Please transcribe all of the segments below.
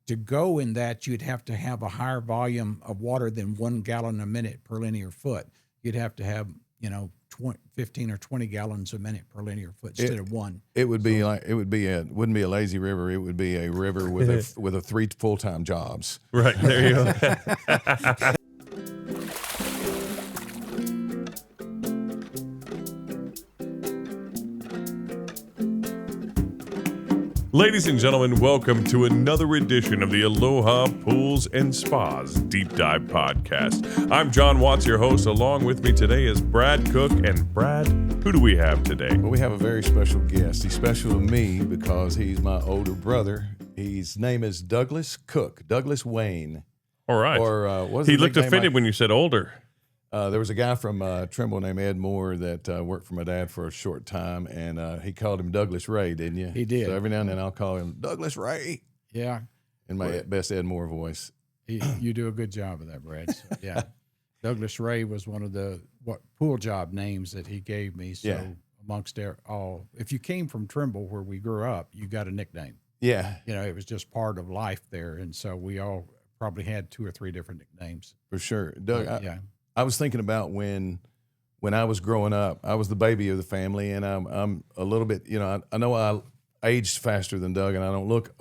to go in that, you'd have to have a higher volume of water than 1 gallon a minute per linear foot. You'd have to have, 15 or 20 gallons a minute per linear foot instead of one. It would be wouldn't be a lazy river. It would be a river with a 3 full-time jobs. Right, there you go. Ladies and gentlemen, welcome to another edition of the Aloha Pools and Spas Deep Dive Podcast. I'm John Watts, your host. Along with me today is Brad Cook. And Brad, who do we have today? Well, we have a very special guest. He's special to me because he's my older brother. His name is Douglas Cook, Douglas Wayne. All right. Or he looked offended when you said older. There was a guy from Trimble named Ed Moore that worked for my dad for a short time, and he called him Douglas Ray, didn't you? He did. So every now and then I'll call him Douglas Ray. Yeah. In my best Ed Moore voice. You do a good job of that, Brad. So, yeah. Douglas Ray was one of the pool job names that he gave me. So amongst all, if you came from Trimble where we grew up, you got a nickname. Yeah. It was just part of life there. And so we all probably had 2 or 3 different nicknames. For sure. Doug, yeah. I was thinking about when I was growing up. I was the baby of the family, and I'm a little bit, I know I aged faster than Doug, and I don't look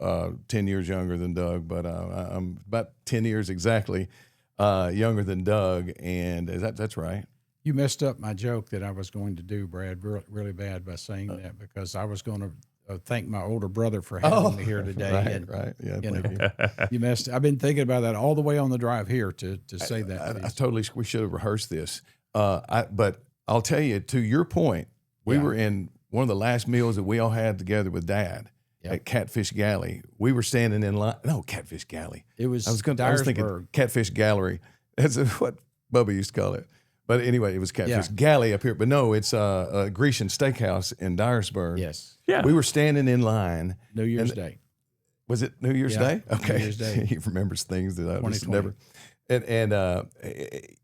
10 years younger than Doug, but I'm about 10 years exactly younger than Doug, and that's right. You messed up my joke that I was going to do, Brad, really bad by saying that, because I was going to thank my older brother for having me here today. Right. Yeah, thank you. You messed. I've been thinking about that all the way on the drive here to say that. We should have rehearsed this. But I'll tell you, to your point, we were in one of the last meals that we all had together with Dad at Catfish Galley. We were standing in line. No, Catfish Galley. It was. I was thinking Catfish Gallery. That's what Bubba used to call it. But anyway, it was Catfish Galley up here. But no, it's a Grecian Steakhouse in Dyersburg. Yes. Yeah. We were standing in line. New Year's Day. Was it New Year's Day? Okay. New Year's Day. He remembers things that I just never. And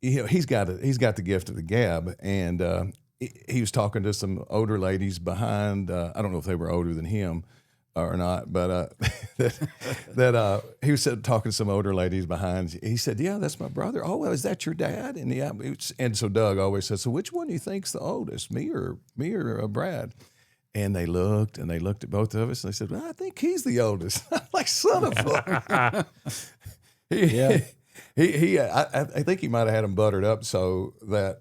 he's got the gift of the gab, and he was talking to some older ladies behind. I don't know if they were older than him or not, but he was talking to some older ladies behind. He said, "Yeah, that's my brother." "Oh, well, is that your dad?" And so Doug always says, "So which one do you think's the oldest, me or Brad?" And they looked at both of us, and they said, "Well, I think he's the oldest." I'm like, son of a. I think he might have had him buttered up so that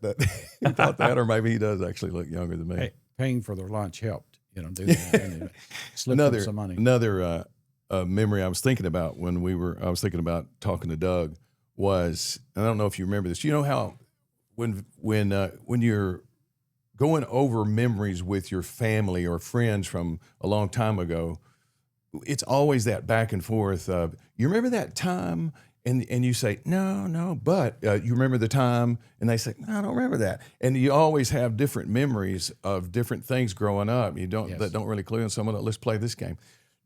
he thought that, or maybe he does actually look younger than me. Paying for their lunch helped. Do that. Slip them some money. Another memory I was thinking about when I was thinking about talking to Doug was, and I don't know if you remember this. You know how when you're going over memories with your family or friends from a long time ago, it's always that back and forth of, you remember that time? And you say, no, but you remember the time? And they say, no, I don't remember that. And you always have different memories of different things growing up. That don't really clue in someone. Let's play this game.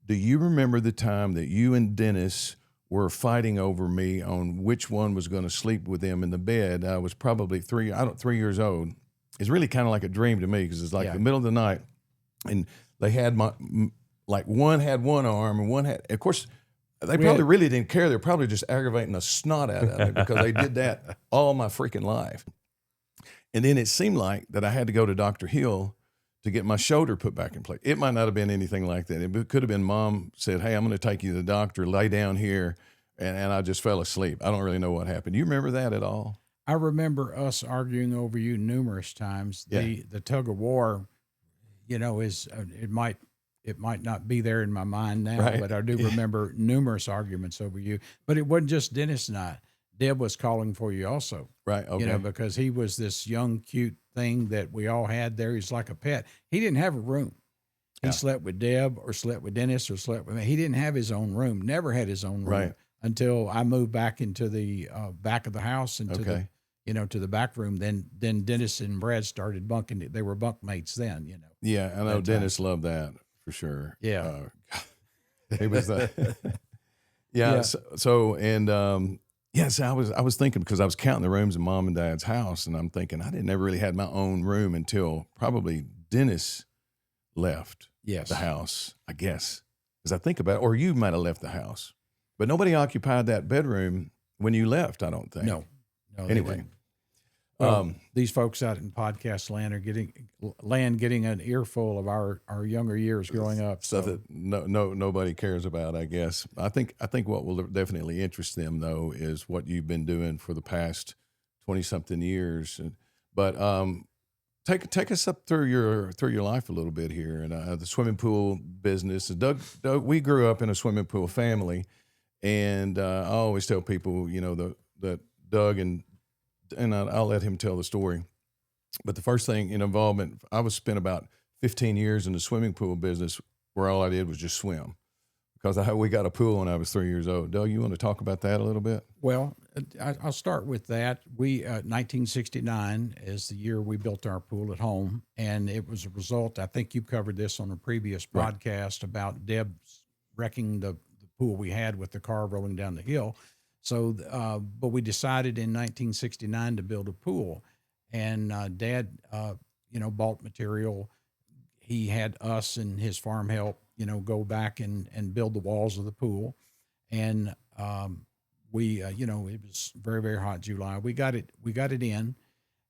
Do you remember the time that you and Dennis were fighting over me on which one was going to sleep with them in the bed? I was probably 3 years old. It's really kind of like a dream to me, because it's like the middle of the night, and they had one had one arm and one had, of course, they probably really didn't care. They're probably just aggravating the snot out of me because they did that all my freaking life. And then it seemed like that I had to go to Dr. Hill to get my shoulder put back in place. It might not have been anything like that. It could have been Mom said, "Hey, I'm going to take you to the doctor, lay down here," and I just fell asleep. I don't really know what happened. Do you remember that at all? I remember us arguing over you numerous times. The tug of war, is it might not be there in my mind now, but I do remember numerous arguments over you. But it wasn't just Dennis and I. Deb was calling for you also. Right, okay. Because he was this young, cute thing that we all had there. He's like a pet. He didn't have a room. He slept with Deb or slept with Dennis or slept with me. He didn't have his own room, never had his own room until I moved back into the back of the house and to the back room. Then Dennis and Brad started bunking. They were bunkmates then, Yeah, I know Dennis loved that. For sure. Yeah. He was that. So I was thinking, because I was counting the rooms in Mom and Dad's house, and I'm thinking I never really had my own room until probably Dennis left the house, I guess. As I think about it, or you might have left the house. But nobody occupied that bedroom when you left, I don't think. No. They Anyway. didn't. These folks out in podcast land are getting an earful of our younger years growing up. Stuff that nobody cares about, I guess. I think what will definitely interest them though is what you've been doing for the past 20-something years. But take us up through your life a little bit here, and the swimming pool business. Doug, we grew up in a swimming pool family, and I always tell people, that Doug and I'll let him tell the story. But the first thing in involvement, I spent about 15 years in the swimming pool business where all I did was just swim, because we got a pool when I was 3 years old. Doug, you want to talk about that a little bit? Well, I'll start with that. 1969 is the year we built our pool at home, and it was a result. I think you covered this on a previous broadcast about Deb wrecking the pool we had with the car rolling down the hill. So, but we decided in 1969 to build a pool, and Dad, bought material. He had us and his farm help, go back and build the walls of the pool, and we, it was very, very hot July. We got it in,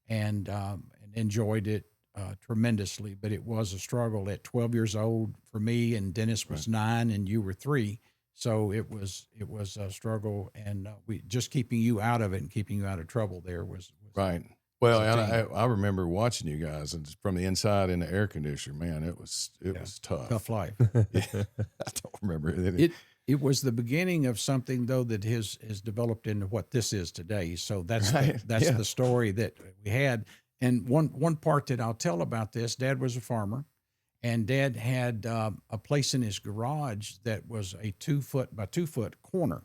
and enjoyed it tremendously. But it was a struggle at 12 years old for me, and Dennis was 9, and you were 3. So it was a struggle, and we just keeping you out of it and keeping you out of trouble there was right. Well, I remember watching you guys, and from the inside in the air conditioner, man, it was tough. Tough life. Yeah. I don't remember it. It was the beginning of something though that has developed into what this is today. So that's the story that we had. And one part that I'll tell about this, Dad was a farmer. And Dad had a place in his garage that was a 2-foot by 2-foot corner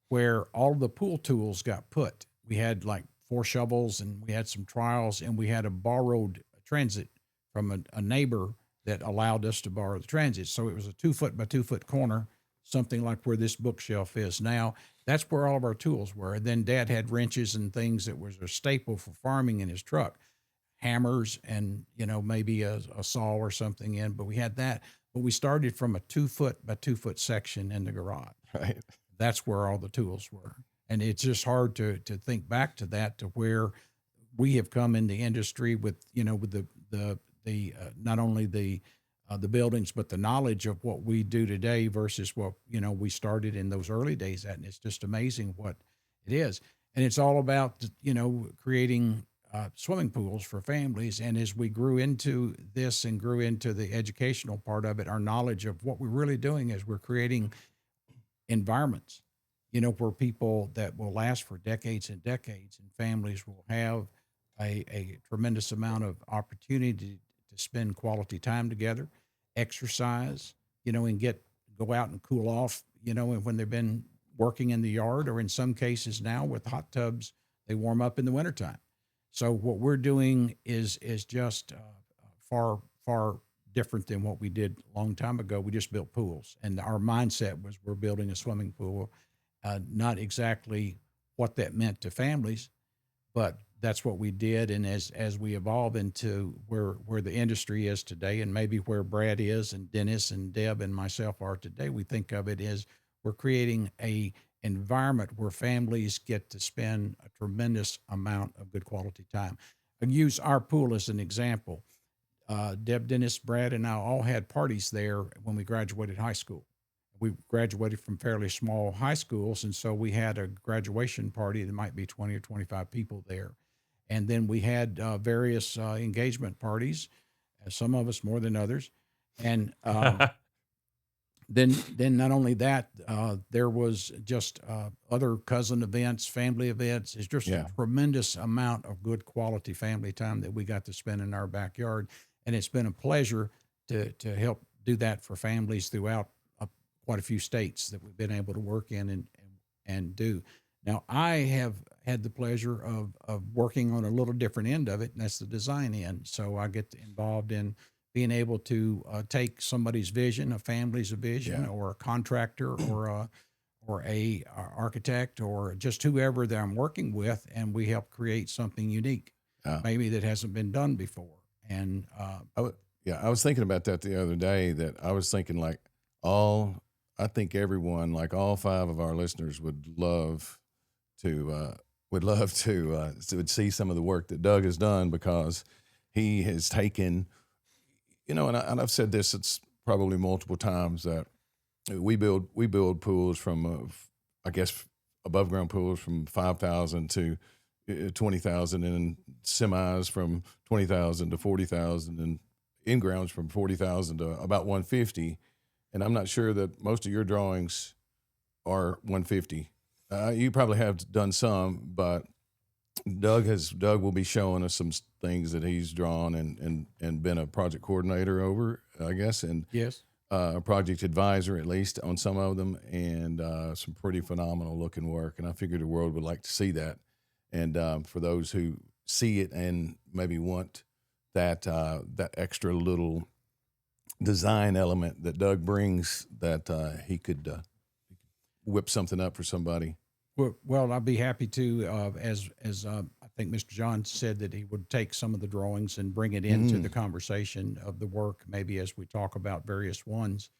where all the pool tools got put. We had like 4 shovels, and we had some trials, and we had a borrowed transit from a neighbor that allowed us to borrow the transit. So it was a 2-foot by 2-foot corner, something like where this bookshelf is now. That's where all of our tools were. And then Dad had wrenches and things that was a staple for farming in his truck. Hammers and, maybe a saw or something in, but we had that. But we started from a 2-foot by 2-foot section in the garage. Right. That's where all the tools were. And it's just hard to think back to that, to where we have come in the industry with, with the not only the buildings, but the knowledge of what we do today versus what, we started in those early days at. And it's just amazing what it is. And it's all about, creating swimming pools for families. And as we grew into this and grew into the educational part of it, our knowledge of what we're really doing is we're creating environments, where people that will last for decades and decades, and families will have a tremendous amount of opportunity to spend quality time together, exercise, and go out and cool off, and when they've been working in the yard, or in some cases now with hot tubs, they warm up in the wintertime. So what we're doing is just far, far different than what we did a long time ago. We just built pools, and our mindset was we're building a swimming pool, not exactly what that meant to families, but that's what we did. And as we evolve into where the industry is today, and maybe where Brad is and Dennis and Deb and myself are today, we think of it as we're creating a environment where families get to spend a tremendous amount of good quality time. I use our pool as an example. Deb, Dennis, Brad, and I all had parties there when we graduated high school. We graduated from fairly small high schools, and so we had a graduation party that might be 20 or 25 people there. And then we had various engagement parties, some of us more than others. And Then not only that, there was just other cousin events, family events. It's just a tremendous amount of good quality family time that we got to spend in our backyard. And it's been a pleasure to help do that for families throughout quite a few states that we've been able to work in and do. Now, I have had the pleasure of working on a little different end of it, and that's the design end. So I get involved in being able to take somebody's vision, a family's vision, or a contractor, or a architect, or just whoever that I'm working with, and we help create something unique, maybe that hasn't been done before. And I was thinking about that the other day. That I was thinking, like, I I think everyone, like all 5 of our listeners, would love to would see some of the work that Doug has done, because he has taken, and I've said this, it's probably multiple times, that we build pools from I guess above ground pools from 5,000 to 20,000, and semis from 20,000 to 40,000, and in grounds from 40,000 to about 150. And I'm not sure that most of your drawings are 150. You probably have done some, but Doug will be showing us some things that he's drawn and been a project coordinator over, I guess, and Yes. A project advisor at least on some of them, and some pretty phenomenal looking work. And I figured the world would like to see that. And for those who see it and maybe want that extra little design element that Doug brings, that he could whip something up for somebody. Well, I'd be happy to, as I think Mr. John said that he would take some of the drawings and bring it into the conversation of the work, maybe as we talk about various ones.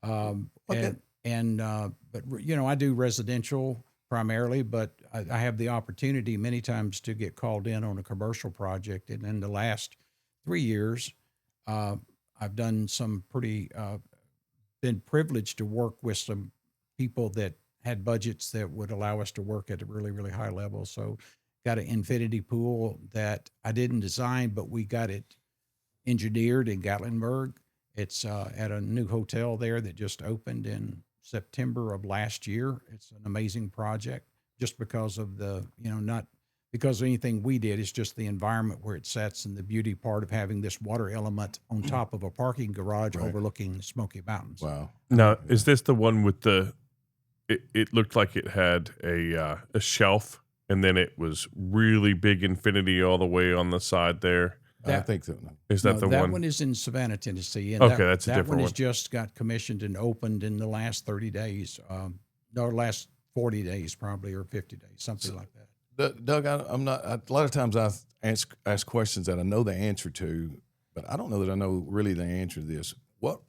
Okay. But I do residential primarily, but I have the opportunity many times to get called in on a commercial project. And in the last 3 years, I've done some been privileged to work with some people that had budgets that would allow us to work at a really, really high level. So got an infinity pool that I didn't design, but we got it engineered in Gatlinburg. It's at a new hotel there that just opened in September of last year. It's an amazing project just because of not because of anything we did. It's just the environment where it sits and the beauty part of having this water element on top of a parking garage overlooking the Smoky Mountains. Wow. Now, is this the one with it looked like it had a shelf, and then it was really big infinity all the way on the side there? I think so. Is that the one? That one is in Savannah, Tennessee. And Okay, that's a that different one has one. just got commissioned and opened in the last 30 days. No, last 40 days probably, or 50 days, something like that. Doug, I'm not. A lot of times I ask questions that I know the answer to, but I don't know that I know really the answer to this. What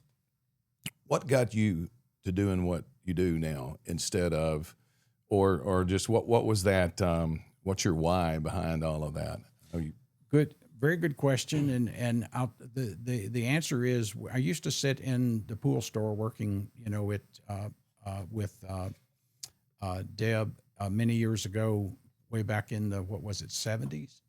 got you to doing what you do now instead of, or just what was that? What's your why behind all of that? Good, very good question. And the answer is, I used to sit in the pool store working, with Deb many years ago, way back in the 70s,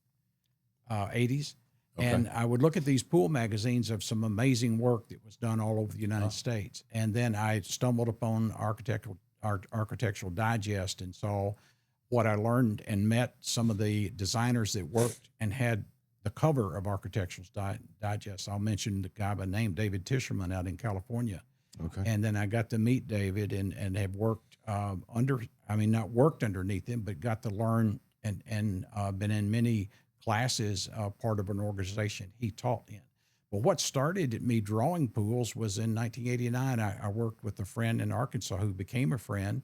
80s. Okay. And I would look at these pool magazines of some amazing work that was done all over the United States. And then I stumbled upon Architectural Digest and saw what I learned and met some of the designers that worked and had the cover of Architectural Digest. I'll mention the guy by name, David Tischerman, out in California. Okay. And then I got to meet David and have worked not worked underneath him, but got to learn and been in many classes, part of an organization he taught in. But what started me drawing pools was in 1989. I worked with a friend in Arkansas who became a friend,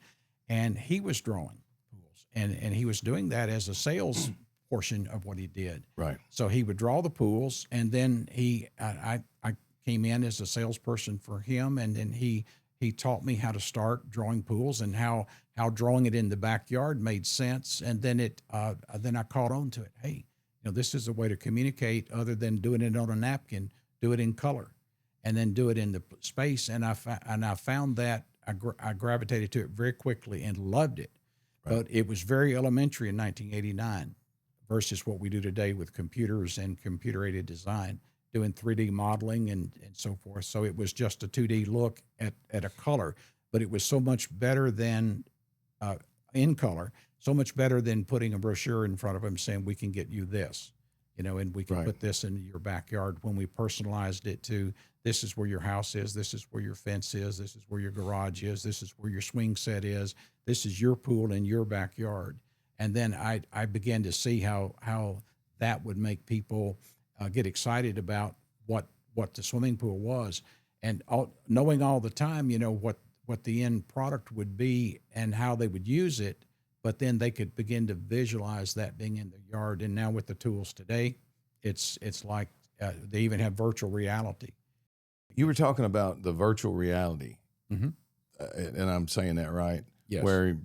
and he was drawing pools. And he was doing that as a sales portion of what he did. Right. So he would draw the pools, and then I came in as a salesperson for him, and then he taught me how to start drawing pools and how drawing it in the backyard made sense. And then then I caught on to it. Hey, this is a way to communicate other than doing it on a napkin. Do it in color, and then do it in the space. And I found that I gravitated to it very quickly and loved it. Right. But it was very elementary in 1989 versus what we do today with computers and computer-aided design, doing 3D modeling and so forth. So it was just a 2D look at a color, but it was so much better than in color, so much better than putting a brochure in front of them saying, we can get you this, and we can put this in your backyard. When we personalized it to, this is where your house is, this is where your fence is, this is where your garage is, this is where your swing set is, this is your pool in your backyard. And then I began to see how that would make people get excited about what the swimming pool was, and knowing all the time, what the end product would be and how they would use it, but then they could begin to visualize that being in the yard. And now with the tools today, it's like they even have virtual reality. You were talking about the virtual reality. Mm-hmm. and I'm saying that right. Yes. Where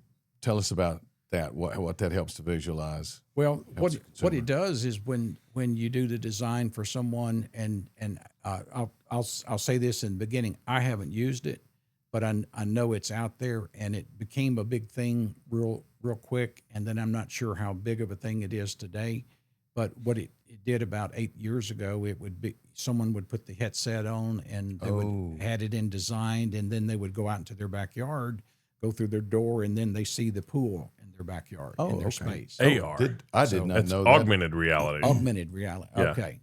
tell us about that. What that helps to visualize. Well, Helps what it does is when you do the design for someone, and I'll say this in the beginning, I haven't used it, but I know it's out there, and it became a big thing real quick, and then I'm not sure how big of a thing it is today. But what it did about 8 years ago, it would be someone would put the headset on, and they would had it in designed, and then they would go out into their backyard, go through their door, and then they see the pool in their backyard, in their space. AR. I did not It's know that. augmented reality. Augmented reality. Yeah. Okay.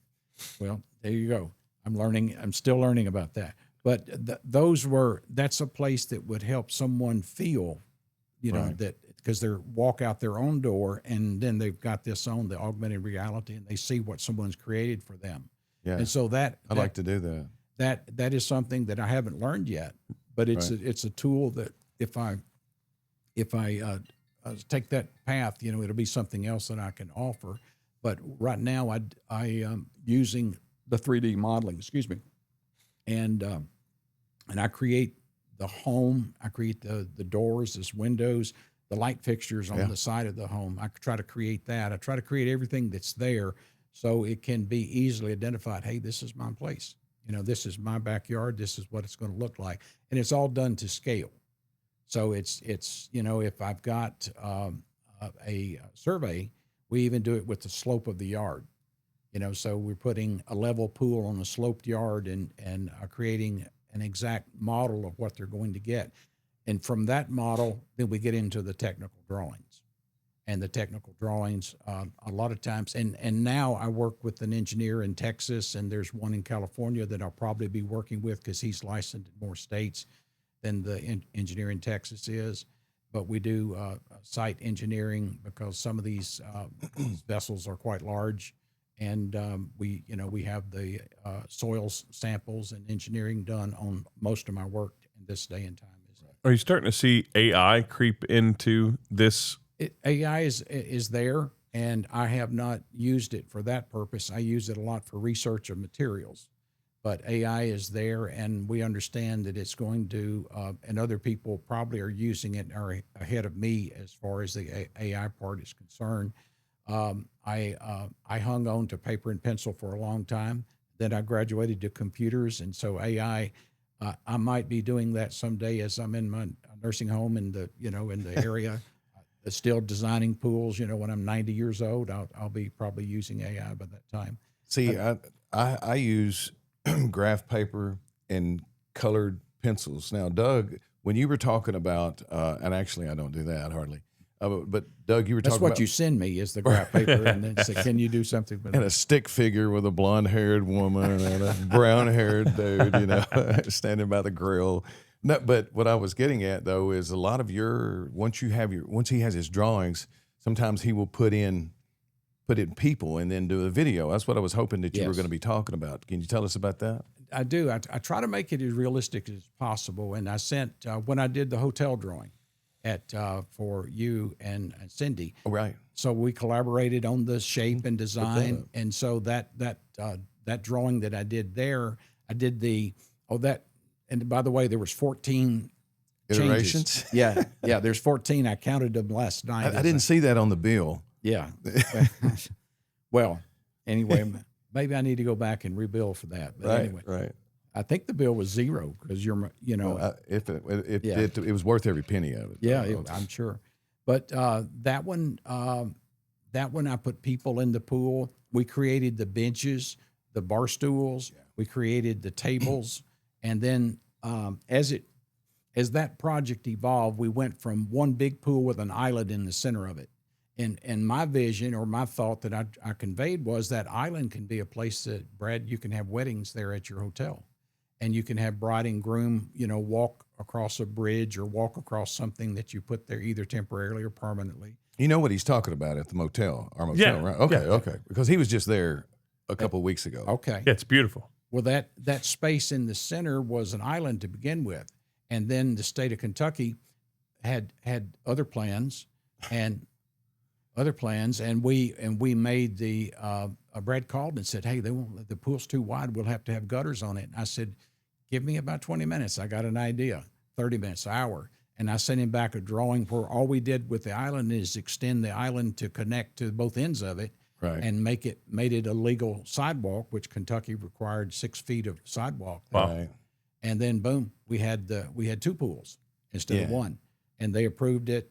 Well, there you go. I'm still learning about that. But that's a place that would help someone feel, that because they walk out their own door, and then they've got this on the augmented reality, and they see what someone's created for them. Yeah. And so I'd like to do that. that is something that I haven't learned yet, but it's a tool that if I take that path, it'll be something else that I can offer. But right now, I am using the 3D modeling. Excuse me, and I create the home. I create the doors, the windows, the light fixtures on the side of the home. I try to create that. I try to create everything that's there so it can be easily identified. Hey, this is my place. This is my backyard. This is what it's going to look like, and it's all done to scale. So it's if I've got a survey, we even do it with the slope of the yard. So we're putting a level pool on a sloped yard and creating an exact model of what they're going to get. And from that model, then we get into the technical drawings. And the technical drawings, a lot of times, and now I work with an engineer in Texas, and there's one in California that I'll probably be working with because he's licensed in more states than the engineer in Texas is. But we do site engineering because some of these vessels are quite large. And we have the soil samples and engineering done on most of my work in this day and time. Are you starting to see AI creep into this? AI is there, and I have not used it for that purpose. I use it a lot for research of materials. But AI is there, and we understand that it's going to, and other people probably are using it and are ahead of me as far as the AI part is concerned. I hung on to paper and pencil for a long time. Then I graduated to computers, and so AI. I might be doing that someday as I'm in my nursing home in the area, still designing pools. When I'm 90 years old, I'll be probably using AI by that time. See, I use graph paper and colored pencils. Now, Doug, when you were talking about, and actually I don't do that hardly. But Doug, you were That's talking what about you send me is the graph paper, and then say, "Can you do something?" With and a stick figure with a blonde-haired woman and a brown-haired dude, standing by the grill. No, but what I was getting at though is a lot of once he has his drawings, sometimes he will put in people and then do a video. That's what I was hoping that you were going to be talking about. Can you tell us about that? I do. I try to make it as realistic as possible, and I sent when I did the hotel drawing for you and Cindy. Oh, right. So we collaborated on the shape and design, and so that drawing that I did there, I did that. And by the way, there was 14 iterations. Changes. Yeah. There's 14. I counted them last night. I didn't see that on the bill. Yeah. Well, anyway, maybe I need to go back and rebuild for that. But anyway, right. I think the bill was zero because it was worth every penny of it. Yeah, I'm sure. But that one I put people in the pool. We created the benches, the bar stools. Yeah. We created the tables, and then as that project evolved, we went from one big pool with an island in the center of it. And my vision or my thought that I conveyed was that island can be a place that, Brad, you can have weddings there at your hotel. And you can have bride and groom, walk across a bridge or walk across something that you put there either temporarily or permanently. You know what he's talking about at our motel, right? Okay. Because he was just there a couple of weeks ago. Okay. Yeah, it's beautiful. Well, that space in the center was an island to begin with. And then the state of Kentucky had other plans, and we made the Brad called and said, "Hey, the pool's too wide. We'll have to have gutters on it." And I said, "Give me about 20 minutes. I got an idea." 30 minutes, hour. And I sent him back a drawing where all we did with the island is extend the island to connect to both ends of it, Right. and made it a legal sidewalk, which Kentucky required 6 feet of sidewalk. Right. And then boom, we had 2 pools instead of one, and they approved it.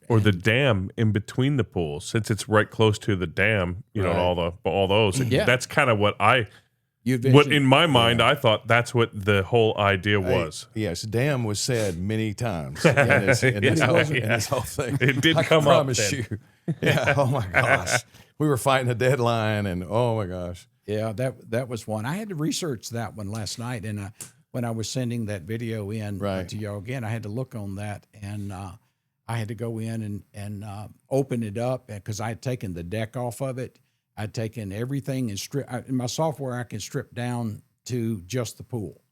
Or the dam in between the pools, since it's right close to the dam, you know, and all those. Yeah. That's kind of what what in my mind, I thought that's what the whole idea was. Yes, dam was said many times in this whole thing. It did I come up promise then. you. Yeah. Oh my gosh, we were fighting a deadline, and oh my gosh. Yeah, that was one. I had to research that one last night, and when I was sending that video in to y'all again, I had to look on that, and I had to go in and open it up because I had taken the deck off of it. I'd taken everything and in my software, I can strip down to just the pool.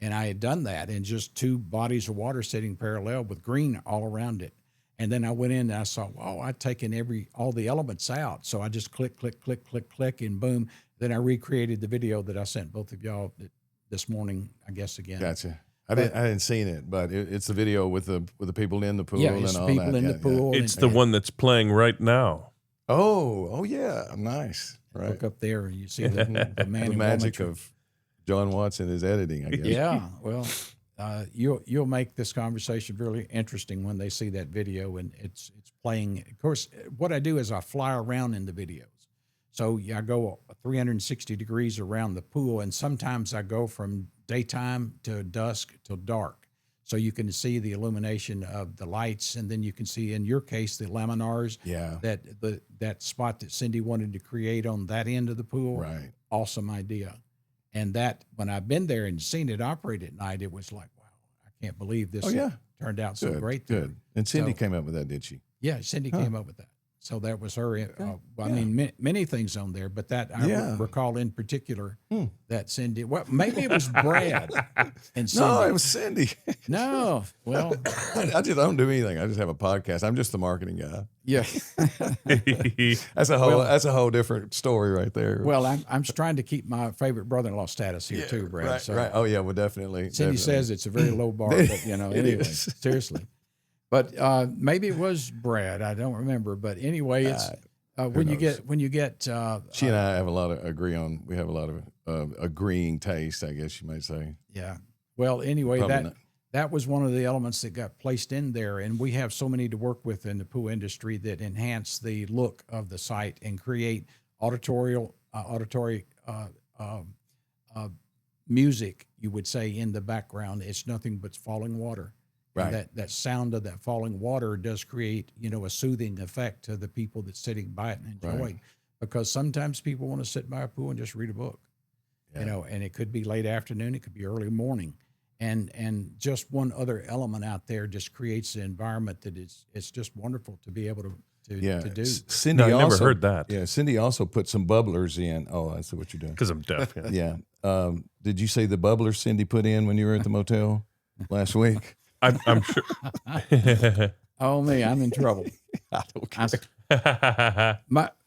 And I had done that, and just 2 bodies of water sitting parallel with green all around it. And then I went in and I saw, wow, I'd taken all the elements out. So I just click, and boom. Then I recreated the video that I sent both of y'all this morning, I guess, again. Gotcha. I didn't seen it, but it's the video with the people in the pool and all people that. In the pool. It's the one that's playing right now. Oh yeah, nice. Right. Look up there and you see the man The and magic woman. of John Watson is editing, I guess. Yeah, well, you'll make this conversation really interesting when they see that video and it's playing. Of course, what I do is I fly around in the videos. So I go 360 degrees around the pool, and sometimes I go from daytime to dusk till dark. So you can see the illumination of the lights, and then you can see, in your case, the laminars. Yeah. That spot that Cindy wanted to create on that end of the pool. Right. Awesome idea. And that, when I've been there and seen it operate at night, it was like, wow, I can't believe this turned out so great. Good. And Cindy came up with that, did she? Yeah, Cindy came up with that. So that was her. I mean, many things on there, but that I recall in particular that Cindy. Well, maybe it was Brad and Cindy. No, it was Cindy. No, well, I don't do anything. I just have a podcast. I'm just the marketing guy. Yeah, that's a whole different story right there. Well, I'm trying to keep my favorite brother-in-law status here too, Brad. Right, so right. Oh yeah, well definitely. Cindy says it's a very low bar, but anyway, seriously. But maybe it was Brad. I don't remember. But anyway, it's when you get. She and I have a lot of We have a lot of agreeing taste, I guess you might say. Yeah. Well, anyway, Probably that was one of the elements that got placed in there, and we have so many to work with in the pool industry that enhance the look of the site and create auditory music. You would say in the background, it's nothing but falling water. Right. That sound of that falling water does create, a soothing effect to the people that's sitting by it and enjoying. Because sometimes people want to sit by a pool and just read a book, and it could be late afternoon, it could be early morning, and just one other element out there just creates an environment that it's just wonderful to be able to do. Cindy I also, never heard that. Yeah, Cindy also put some bubblers in. Oh, I see what you're doing. Because I'm deaf. Yeah. Yeah. Did you say the bubblers Cindy put in when you were at the motel last week? I'm sure. Oh me, I'm in trouble. I don't care.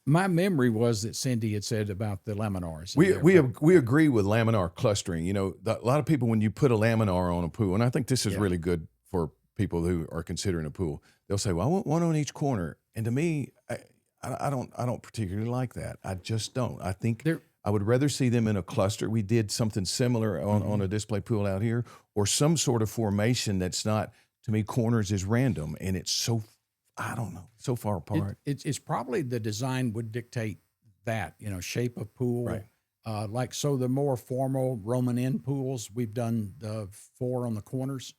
My memory was that Cindy had said about the laminars. We agree with laminar clustering. A lot of people, when you put a laminar on a pool, and I think this is really good for people who are considering a pool, they'll say, "Well, I want one on each corner." And to me, I don't particularly like that. I just don't. I think I would rather see them in a cluster. We did something similar on a display pool out here, or some sort of formation that's not, to me, corners is random, and it's so, I don't know, so far apart. It's probably the design would dictate that, shape of pool. Right. So the more formal Roman end pools, we've done the 4 on the corners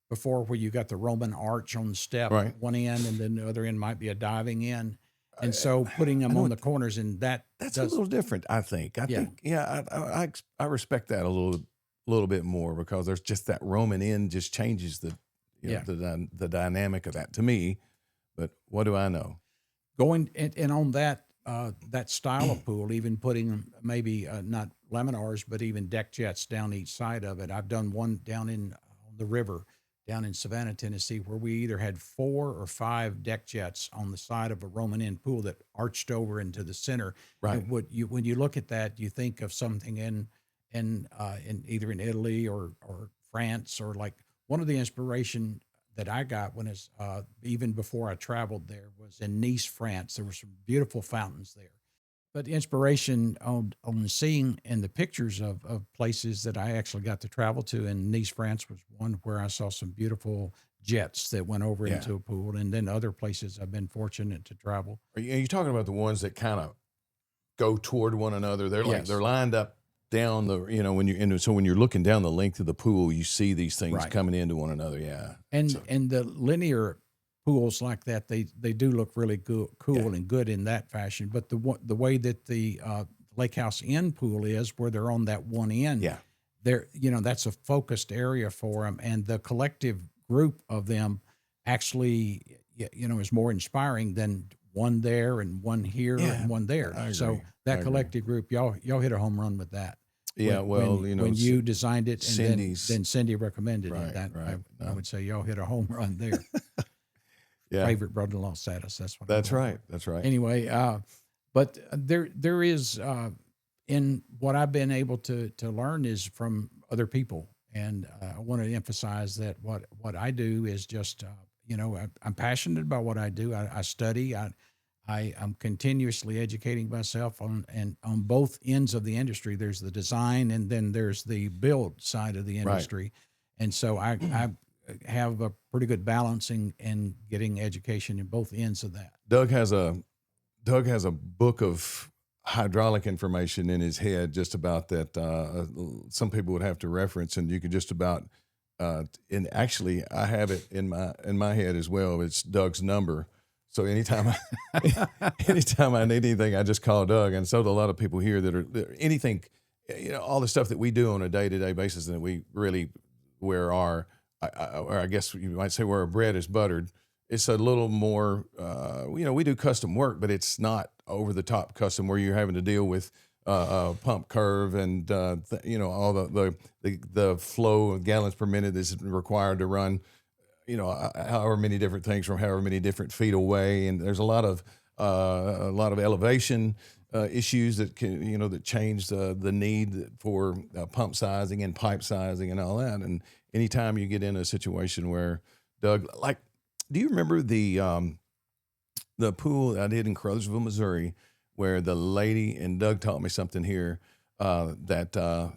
before, where you got the Roman arch on the step, one end, and then the other end might be a diving in. And so putting them on the corners, and that's a little different, I think. I think, I respect that a little bit more, because there's just that Roman end just changes the dynamic of that to me. But what do I know? Going and on that style of pool, even putting maybe not laminars, but even deck jets down each side of it. I've done one down on the river, down in Savannah, Tennessee, where we either had 4 or 5 deck jets on the side of a Roman end pool that arched over into the center. Right. And when you look at that, you think of something in either in Italy or France, or like one of the inspiration that I got when it's even before I traveled there was in Nice, France. There were some beautiful fountains there. But inspiration on seeing in the pictures of places that I actually got to travel to, in Nice, France was one where I saw some beautiful jets that went over into a pool, and then other places I've been fortunate to travel. Are you talking about the ones that kind of go toward one another? They're like they're lined up down the, so when you're looking down the length of the pool, you see these things coming into one another. Yeah. And the linear pools like that, they do look really cool and good in that fashion. But the way that the Lake House Inn pool is, where they're on that one end, they're, that's a focused area for them, and the collective group of them actually, is more inspiring than one there and one here and one there. So that collective group, y'all hit a home run with that. Yeah, when you designed it, and then Cindy recommended it. That I would say y'all hit a home run there. Favorite brother-in-law status. That's right. That's right. Anyway, but there is in what I've been able to learn is from other people, and I want to emphasize that what I do is just I'm passionate about what I do. I study. I'm continuously educating myself on both ends of the industry. There's the design, and then there's the build side of the industry, and so I have a pretty good balancing in getting education in both ends of that. Doug has a book of hydraulic information in his head just about that. Some people would have to reference, and you can just about. And actually, I have it in my head as well. It's Doug's number. So anytime I need anything, I just call Doug. And so do a lot of people here that are anything, all the stuff that we do on a day-to-day basis, and that we really where our or I guess you might say where our bread is buttered, it's a little more, we do custom work, but it's not over the top custom where you're having to deal with pump curve and, all the flow of gallons per minute that's required to run, however many different things from however many different feet away. And there's a lot of elevation issues that can, that change the need for pump sizing and pipe sizing and all that. And anytime you get in a situation where Doug, like, do you remember the pool I did in Crothersville, Missouri, where the lady, and Doug taught me something here that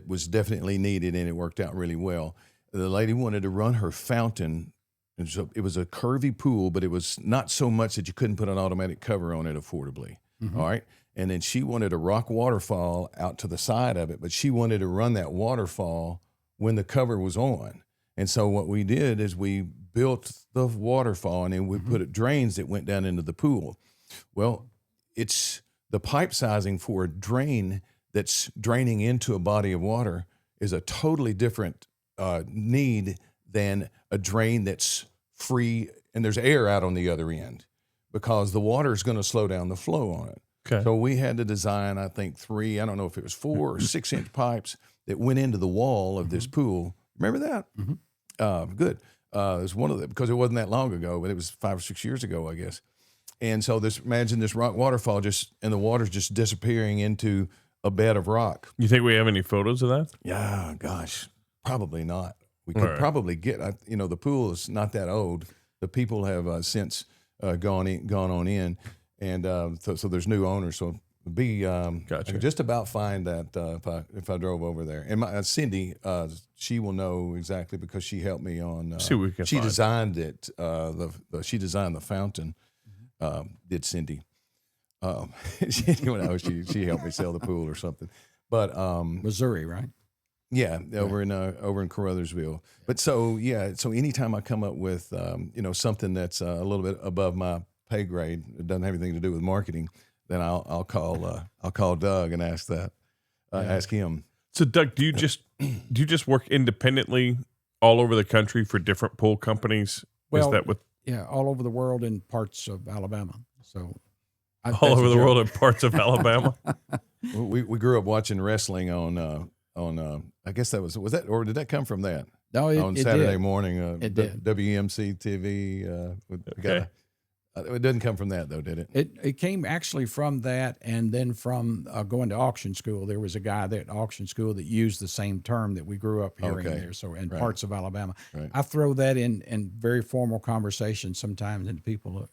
was definitely needed, and it worked out really well. The lady wanted to run her fountain, and so it was a curvy pool, but it was not so much that you couldn't put an automatic cover on it affordably. Mm-hmm. All right. And then she wanted a rock waterfall out to the side of it, but she wanted to run that waterfall when the cover was on. And so what we did is we built the waterfall, and then we put drains that went down into the pool. Well, it's the pipe sizing for a drain that's draining into a body of water is a totally different need than a drain that's free and there's air out on the other end, because the water is going to slow down the flow on it. Okay. So we had to design, I think, 3, I don't know if it was 4 or 6 inch pipes that went into the wall of this pool. Remember that? Mm-hmm. Good. It was one of them, because it wasn't that long ago, but it was 5 or 6 years ago, I guess. And so imagine this rock waterfall and the water's just disappearing into a bed of rock. You think we have any photos of that? Yeah, gosh, probably not. We could probably get, the pool is not that old. The people have since gone on in, and so there's new owners. So I could just about find that if I drove over there. And Cindy, she will know exactly, because she helped me on. She designed it. She designed the fountain. Did Cindy? She helped me sell the pool or something. But Missouri, right? Yeah, over in Caruthersville. But so anytime I come up with something that's a little bit above my pay grade, it doesn't have anything to do with marketing, then I'll call Doug and ask him. So Doug, do you just work independently all over the country for different pool companies? Well, is that what? Yeah, all over the world and parts of Alabama. So all over the world and parts of Alabama. We grew up watching wrestling on I guess was that, or did that come from that? No, on Saturday did. morning. It did. WMC TV. It doesn't come from that though, did it? It came actually from that, and then from going to auction school. There was a guy there at auction school that used the same term that we grew up hearing there. So in parts of Alabama, I throw that in very formal conversation sometimes, and people look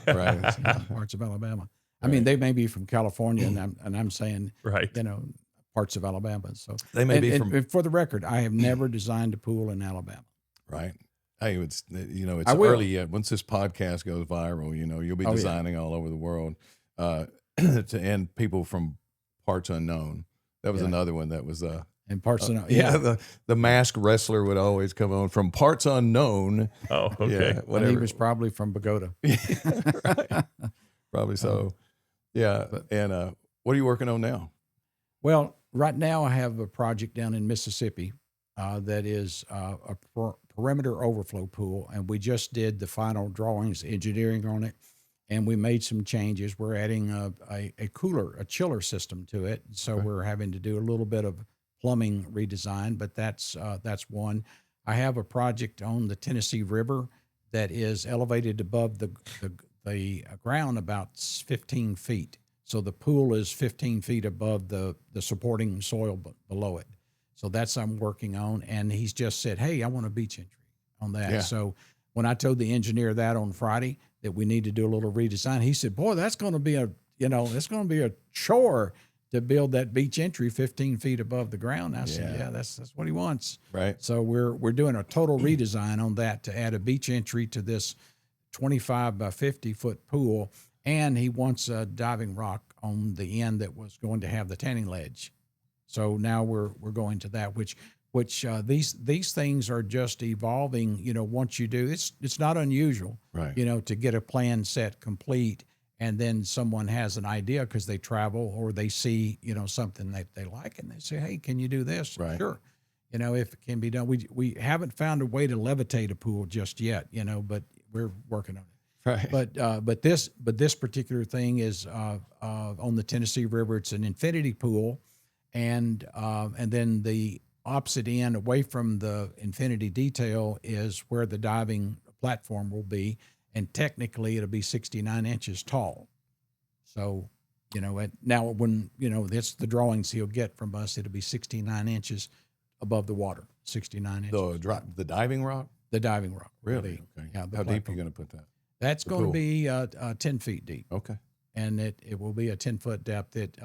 parts of Alabama. I mean, they may be from California, and I'm saying parts of Alabama. So they may be from. And for the record, I have never designed a pool in Alabama. Right. Hey, it's early yet. Once this podcast goes viral, you'll be designing all over the world. And people from parts unknown. That was another one that was and parts unknown. The masked wrestler would always come on from parts unknown. Oh, okay. Yeah, whatever. He was probably from Bogota. Right. Probably so. Yeah. And what are you working on now? Well, right now I have a project down in Mississippi that is a perimeter overflow pool, and we just did the final drawings, engineering on it, and we made some changes. We're adding a chiller system to it, so we're having to do a little bit of plumbing redesign, but that's one. I have a project on the Tennessee River that is elevated above the ground about 15 feet. So the pool is 15 feet above the supporting soil below it. So that's I'm working on, and he's just said, "Hey, I want a beach entry on that." Yeah. So when I told the engineer that on Friday that we need to do a little redesign, he said, "Boy, that's going to be a chore to build that beach entry 15 feet above the ground." I said, "Yeah, that's what he wants." Right. So we're doing a total redesign on that to add a beach entry to this 25 by 50 foot pool, and he wants a diving rock on the end that was going to have the tanning ledge. So now we're going to that, which these things are just evolving. Once you do, it's not unusual, right? To get a plan set complete, and then someone has an idea because they travel or they see something that they like, and they say, "Hey, can you do this?" Right. Sure. If it can be done. We haven't found a way to levitate a pool just yet, but we're working on it. Right. But this particular thing is on the Tennessee River. It's an infinity pool. And then the opposite end, away from the infinity detail, is where the diving platform will be, and technically it'll be 69 inches tall. So, now when that's the drawings he'll get from us, it'll be 69 inches above the water, 69 inches. The diving rock. The diving rock. Really? Okay. Yeah. How deep are you going to put that? That's going to be 10 feet deep. Okay. And it will be a 10-foot depth. It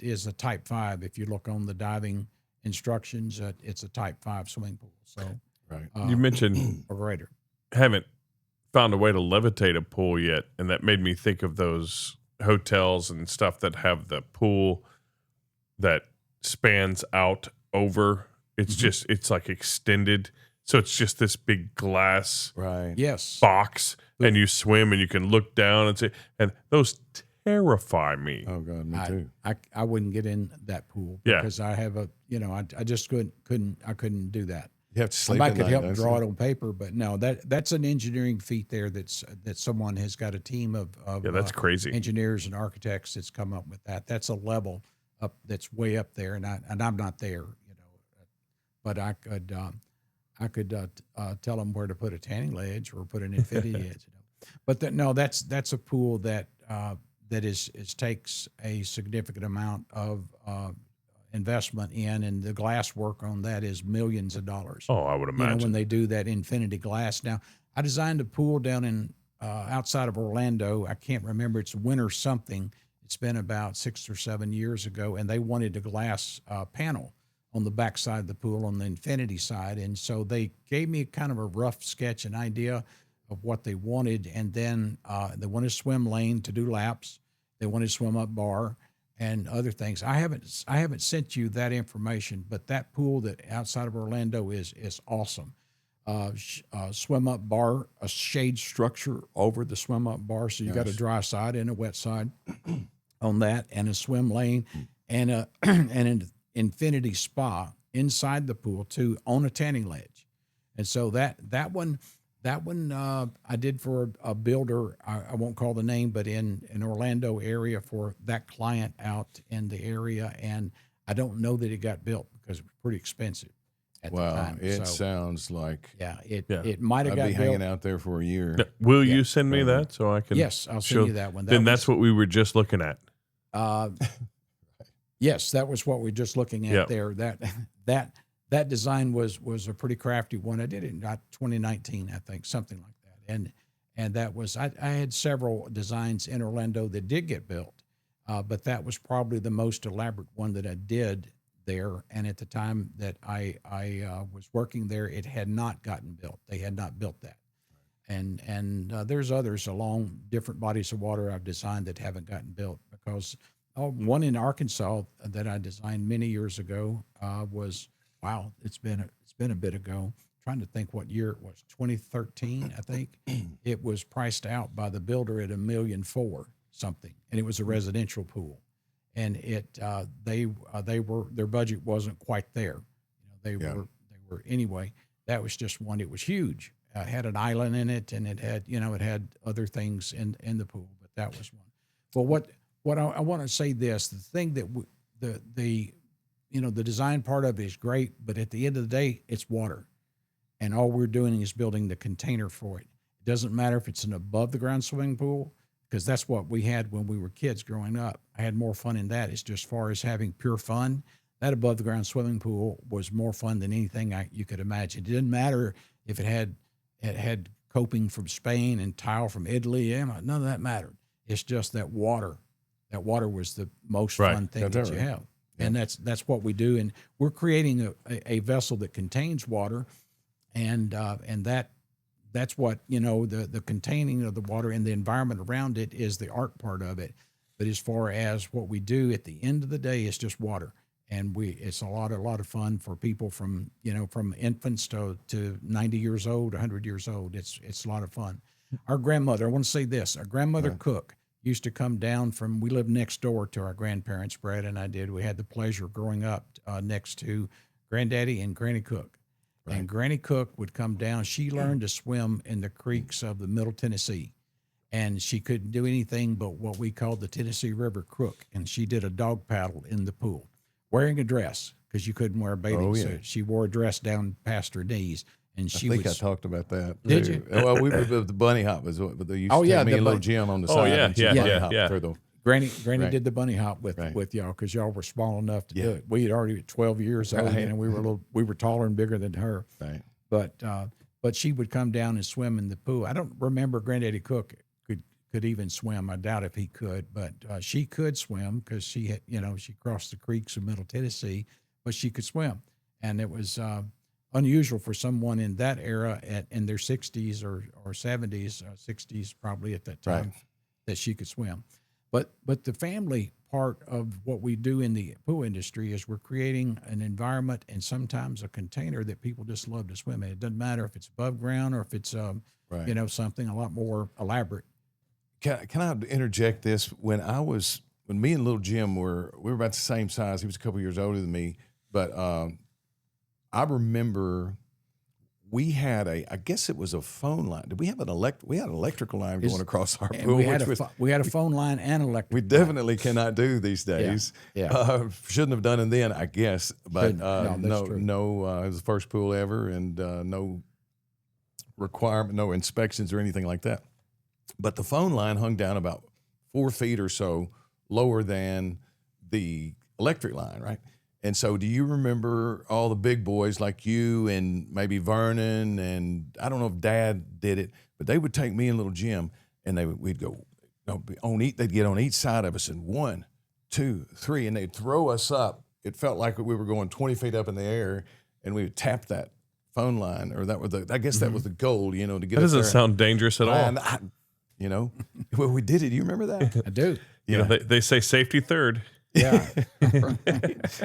is a Type 5. If you look on the diving instructions, it's a Type 5 swimming pool. So, right. You mentioned or greater. Haven't found a way to levitate a pool yet, and that made me think of those hotels and stuff that have the pool that spans out over. It's just it's like extended, so it's just this big glass box, and you swim and you can look down and see, and those terrify me. Oh God, me too. I wouldn't get in that pool because I have I just couldn't do that. You have to sleep. I could help draw it on paper, but no, that's an engineering feat there. That someone has got a team of that's crazy engineers and architects that's come up with that. That's a level up that's way up there, and I'm not there, but I could tell them where to put a tanning ledge or put an infinity edge. But that's a pool that takes a significant amount of investment in, and the glass work on that is millions of dollars. Oh, I would imagine. When they do that infinity glass. Now, I designed a pool down in outside of Orlando. I can't remember. It's winter something. It's been about 6 or 7 years ago, and they wanted a glass panel on the back side of the pool on the infinity side. And so they gave me kind of a rough sketch, an idea of what they wanted. And then they wanted a swim lane to do laps. They wanted a swim up bar and other things. I haven't sent you that information, but that pool that outside of Orlando is awesome. Swim up bar, a shade structure over the swim up bar. So you got a dry side and a wet side on that, and a swim lane and an infinity spa inside the pool too, on a tanning ledge. And so that one I did for a builder. I won't call the name, but in Orlando area for that client out in the area. And I don't know that it got built because it was pretty expensive. at the Wow, time. it So, sounds like it might have I'd got be built. hanging out there for a year. Will you send me that so I can? Yes, I'll show, send you that one. Then that's what we were just looking at. Yes, that was what we're just looking at there. That design was a pretty crafty one. I did it in 2019, I think, something like that. And that was I had several designs in Orlando that did get built, but that was probably the most elaborate one that I did there. And at the time that I was working there, it had not gotten built. They had not built that. And there's others along different bodies of water I've designed that haven't gotten built because one in Arkansas that I designed many years ago was, wow, it's been a bit ago. Trying to think what year it was, 2013, I think. It was priced out by the builder at $1.4 million something, and it was a residential pool. And their budget wasn't quite there. They were anyway. That was just one. It was huge. Had an island in it, and it had other things in the pool, but that was one. Well, what I want to say this, the thing that the design part of it is great, but at the end of the day, it's water. And all we're doing is building the container for it. It doesn't matter if it's an above the ground swimming pool, because that's what we had when we were kids growing up. I had more fun in that. It's just as far as having pure fun. That above the ground swimming pool was more fun than anything you could imagine. It didn't matter if it had coping from Spain and tile from Italy. None of that mattered. It's just that water. That water was the most fun thing that you have. Yeah. And that's what we do. And we're creating a vessel that contains water. And that's what, the containing of the water and the environment around it is the art part of it. But as far as what we do at the end of the day, it's just water. And it's a lot of fun for people from infants to 90 years old, 100 years old. It's a lot of fun. Our grandmother, I want to say this, our grandmother Cook used to come down we lived next door to our grandparents, Brad and I did. We had the pleasure growing up next to Granddaddy and Granny Cook. Right. And Granny Cook would come down. She learned to swim in the creeks of the Middle Tennessee. And she couldn't do anything but what we called the Tennessee River Crook. And she did a dog paddle in the pool, wearing a dress, because you couldn't wear a bathing suit. She wore a dress down past her knees. And I think I talked about that. Did too. you? Well, the bunny hop was what they used to take me a little gym on the side. Yeah. Granny did the bunny hop with y'all because y'all were small enough to do it. We had already 12 years old, and we were taller and bigger than her. Right. But she would come down and swim in the pool. I don't remember Granddaddy Cook could even swim. I doubt if he could, but she could swim because she had, she crossed the creeks of Middle Tennessee, but she could swim, and it was unusual for someone in that era in their 60s or 70s, 60s probably at that time, that she could swim. But the family part of what we do in the pool industry is we're creating an environment and sometimes a container that people just love to swim in. It doesn't matter if it's above ground or if it's something a lot more elaborate. Can I interject this? When me and little Jim we were about the same size. He was a couple years older than me, but I remember we had I guess it was a phone line. Did we have we had an electrical line going across our pool? We had a phone line and electric. We definitely cannot do these days. Yeah. Shouldn't have done it then, I guess. But it was the first pool ever, and no requirement, no inspections or anything like that. But the phone line hung down about 4 feet or so lower than the electric line, right? And so do you remember all the big boys like you and maybe Vernon, and I don't know if Dad did it, but they would take me and little Jim, and we'd go they'd get on each side of us, and 1, 2, 3, and they'd throw us up. It felt like we were going 20 feet up in the air, and we would tap that phone line, or that was I guess that was the goal, to get. That doesn't sound dangerous at all. Well, we did it. Do you remember that? I do. They say safety third. Yeah.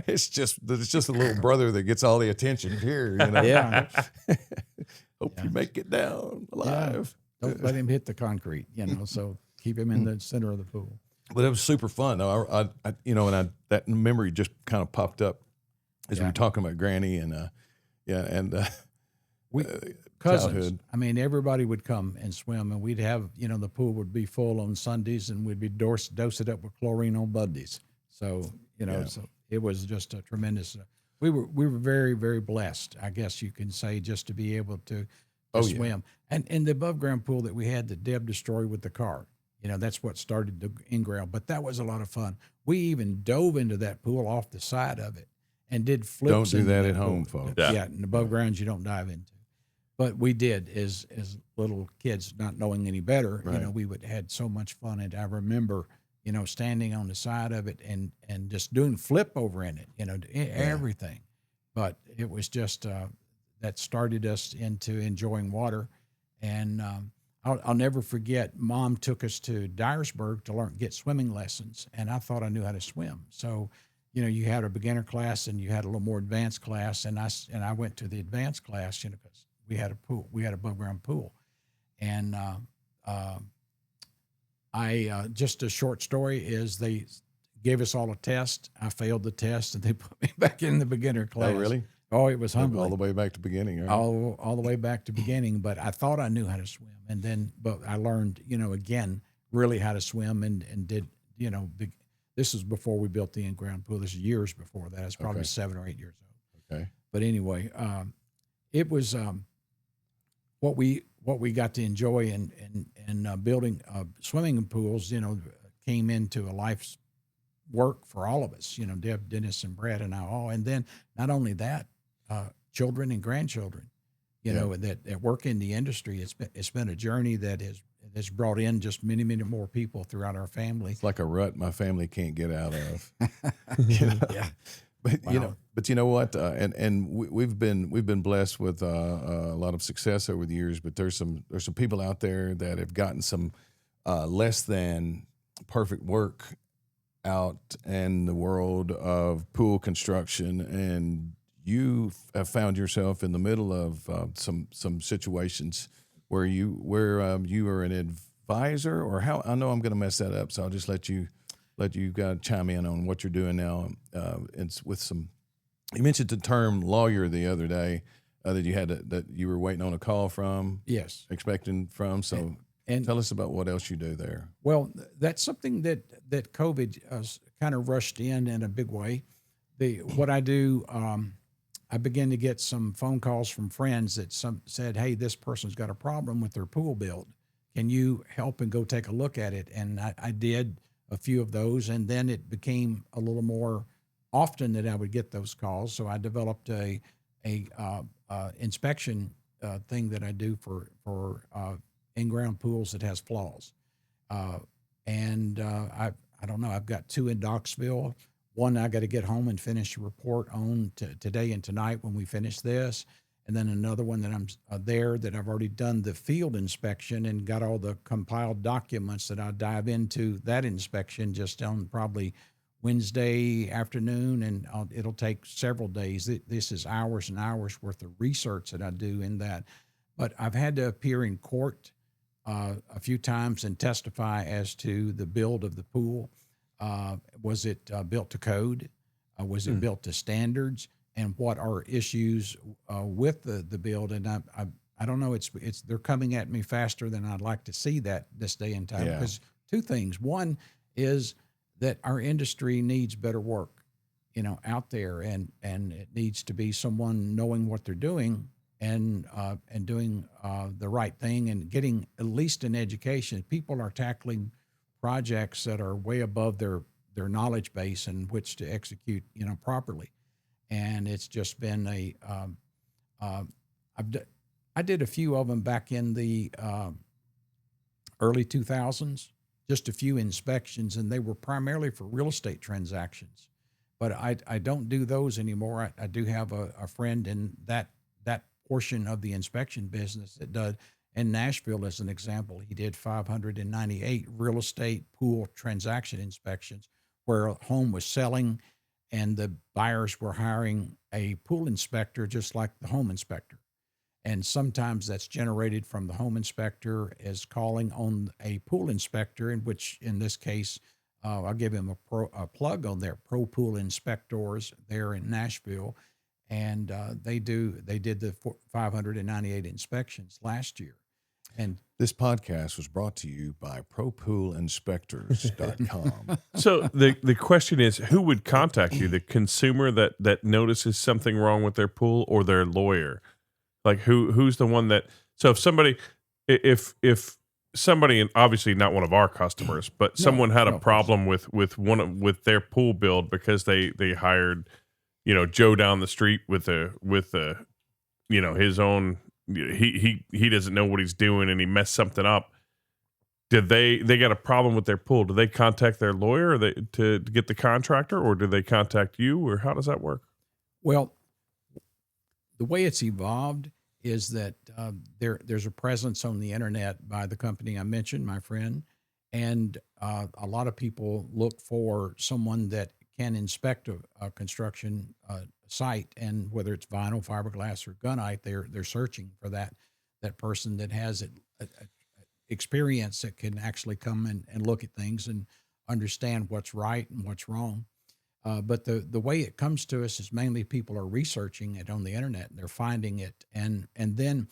It's just a little brother that gets all the attention here. Yeah. Hope you make it down alive. Yeah. Don't let him hit the concrete. So keep him in the center of the pool. But it was super fun. That memory just kind of popped up as we were talking about Granny and cousins. Childhood. I mean, everybody would come and swim, and we'd have, the pool would be full on Sundays, and we'd be dose it up with chlorine on Mondays. So, so it was just a tremendous. we were very, very blessed, I guess you can say, just to be able to Oh, yeah. swim. And the above ground pool that we had that Deb destroyed with the car, that's what started the in ground. But that was a lot of fun. We even dove into that pool off the side of it and did flips. Don't do into that at pool. home, folks. Yeah, and above grounds you don't dive into. But we did as little kids, not knowing any better. Right. We had so much fun, and I remember, standing on the side of it and just doing flip over in it, everything. But it was just that started us into enjoying water, and I'll never forget. Mom took us to Dyersburg to get swimming lessons, and I thought I knew how to swim. So, you had a beginner class and you had a little more advanced class, and I went to the advanced class, because we had a pool, we had above ground pool, and I just a short story is they gave us all a test. I failed the test, and they put me back in the beginner class. Oh, really? Oh, it was humbling. All the way back to beginning. Right? All the way back to beginning. But I thought I knew how to swim, but I learned, again, really how to swim, and did, this is before we built the in-ground pool. This is years before that. It's probably 7 or 8 years old. Okay. But anyway, it was what we got to enjoy, and building swimming pools, came into a life's work for all of us, Deb, Dennis, and Brad, and I all. And then not only that, children and grandchildren, that work in the industry. It's been a journey that has brought in just many, many more people throughout our family. It's like a rut my family can't get out of. Yeah. But Wow. you know what? We've been blessed with a lot of success over the years. But there's some people out there that have gotten some less than perfect work out in the world of pool construction, and you have found yourself in the middle of some situations where you are an advisor, or how. I know I'm going to mess that up, so I'll just let you chime in on what you're doing now. It's with some. You mentioned the term lawyer the other day that you were waiting on a call from. Yes. Expecting from. So And tell us about what else you do there. well, that's something that COVID kind of rushed in a big way. What I do, I began to get some phone calls from friends that said, "Hey, this person's got a problem with their pool build. Can you help and go take a look at it?" And I did a few of those, and then it became a little more often that I would get those calls. So I developed a inspection thing that I do for in-ground pools that has flaws. I don't know. I've got 2 in Docksville. One I got to get home and finish a report on today and tonight when we finish this. And then another one that I'm there that I've already done the field inspection and got all the compiled documents that I dive into that inspection just on probably Wednesday afternoon, and it'll take several days. This is hours and hours worth of research that I do in that. But I've had to appear in court a few times and testify as to the build of the pool. Was it built to code? Was it built to standards? And what are issues with the build? And I don't know. It's they're coming at me faster than I'd like to see that this day and time. Yeah. Because 2 things. One is that our industry needs better work, out there, and it needs to be someone knowing what they're doing and doing the right thing and getting at least an education. People are tackling projects that are way above their knowledge base in which to execute, properly. And it's just been I did a few of them back in the early 2000s, just a few inspections, and they were primarily for real estate transactions. But I don't do those anymore. I do have a friend in that portion of the inspection business that does. In Nashville, as an example, he did 598 real estate pool transaction inspections where a home was selling and the buyers were hiring a pool inspector just like the home inspector. And sometimes that's generated from the home inspector as calling on a pool inspector, in which, in this case, I'll give him a plug on their Pro Pool Inspectors there in Nashville. And they did the 598 inspections last year. And This podcast was brought to you by ProPoolInspectors.com. So the question is, who would contact you? The consumer that notices something wrong with their pool, or their lawyer? Like who's the one that? So if somebody, and obviously not one of our customers, but someone had a problem with their pool build because they hired, Joe down the street with his own, he doesn't know what he's doing and he messed something up. Did they got a problem with their pool? Do they contact their lawyer to get the contractor, or do they contact you, or how does that work? Well, the way it's evolved is that there's a presence on the internet by the company I mentioned, my friend, and a lot of people look for someone that can inspect a construction site, and whether it's vinyl, fiberglass, or gunite, they're searching for that person that has a experience that can actually come and look at things and understand what's right and what's wrong. But the way it comes to us is mainly people are researching it on the internet and they're finding it. And then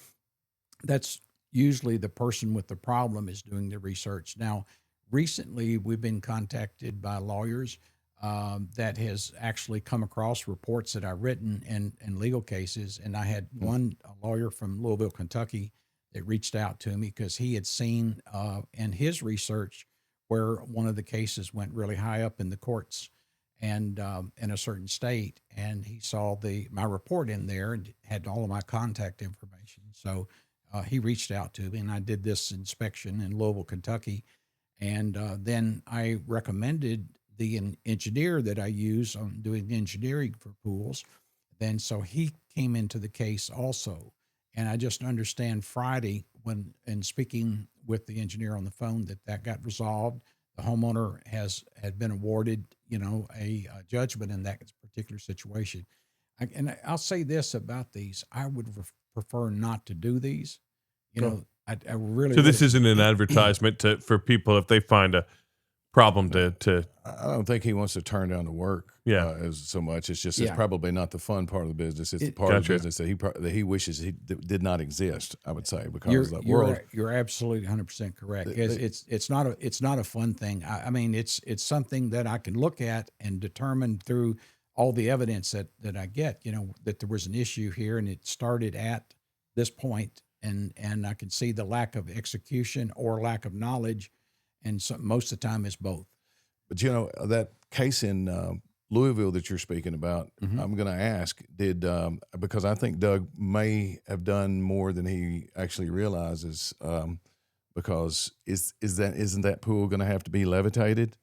that's usually the person with the problem is doing the research. Now, recently we've been contacted by lawyers that has actually come across reports that I've written in legal cases. And I had one lawyer from Louisville, Kentucky, that reached out to me because he had seen in his research where one of the cases went really high up in the courts and in a certain state, and he saw my report in there and had all of my contact information. So he reached out to me, and I did this inspection in Louisville, Kentucky, and then I recommended the engineer that I use on doing engineering for pools. Then so he came into the case also. And I just understand Friday in speaking with the engineer on the phone that got resolved. The homeowner had been awarded, a judgment in that particular situation. And I'll say this about these: I would prefer not to do these. I really. So this isn't an advertisement for people if they find a problem to. I don't think he wants to turn down the work as so much. It's just it's probably not the fun part of the business. It's the part of the business that he wishes he did not exist. I would say because the world. You're absolutely 100% correct. It's not a fun thing. I mean it's something that I can look at and determine through all the evidence that I get. That there was an issue here and it started at this point, and I can see the lack of execution or lack of knowledge, and most of the time it's both. But that case in Louisville that you're speaking about, I'm going to ask, because I think Doug may have done more than he actually realizes, because isn't that pool going to have to be levitated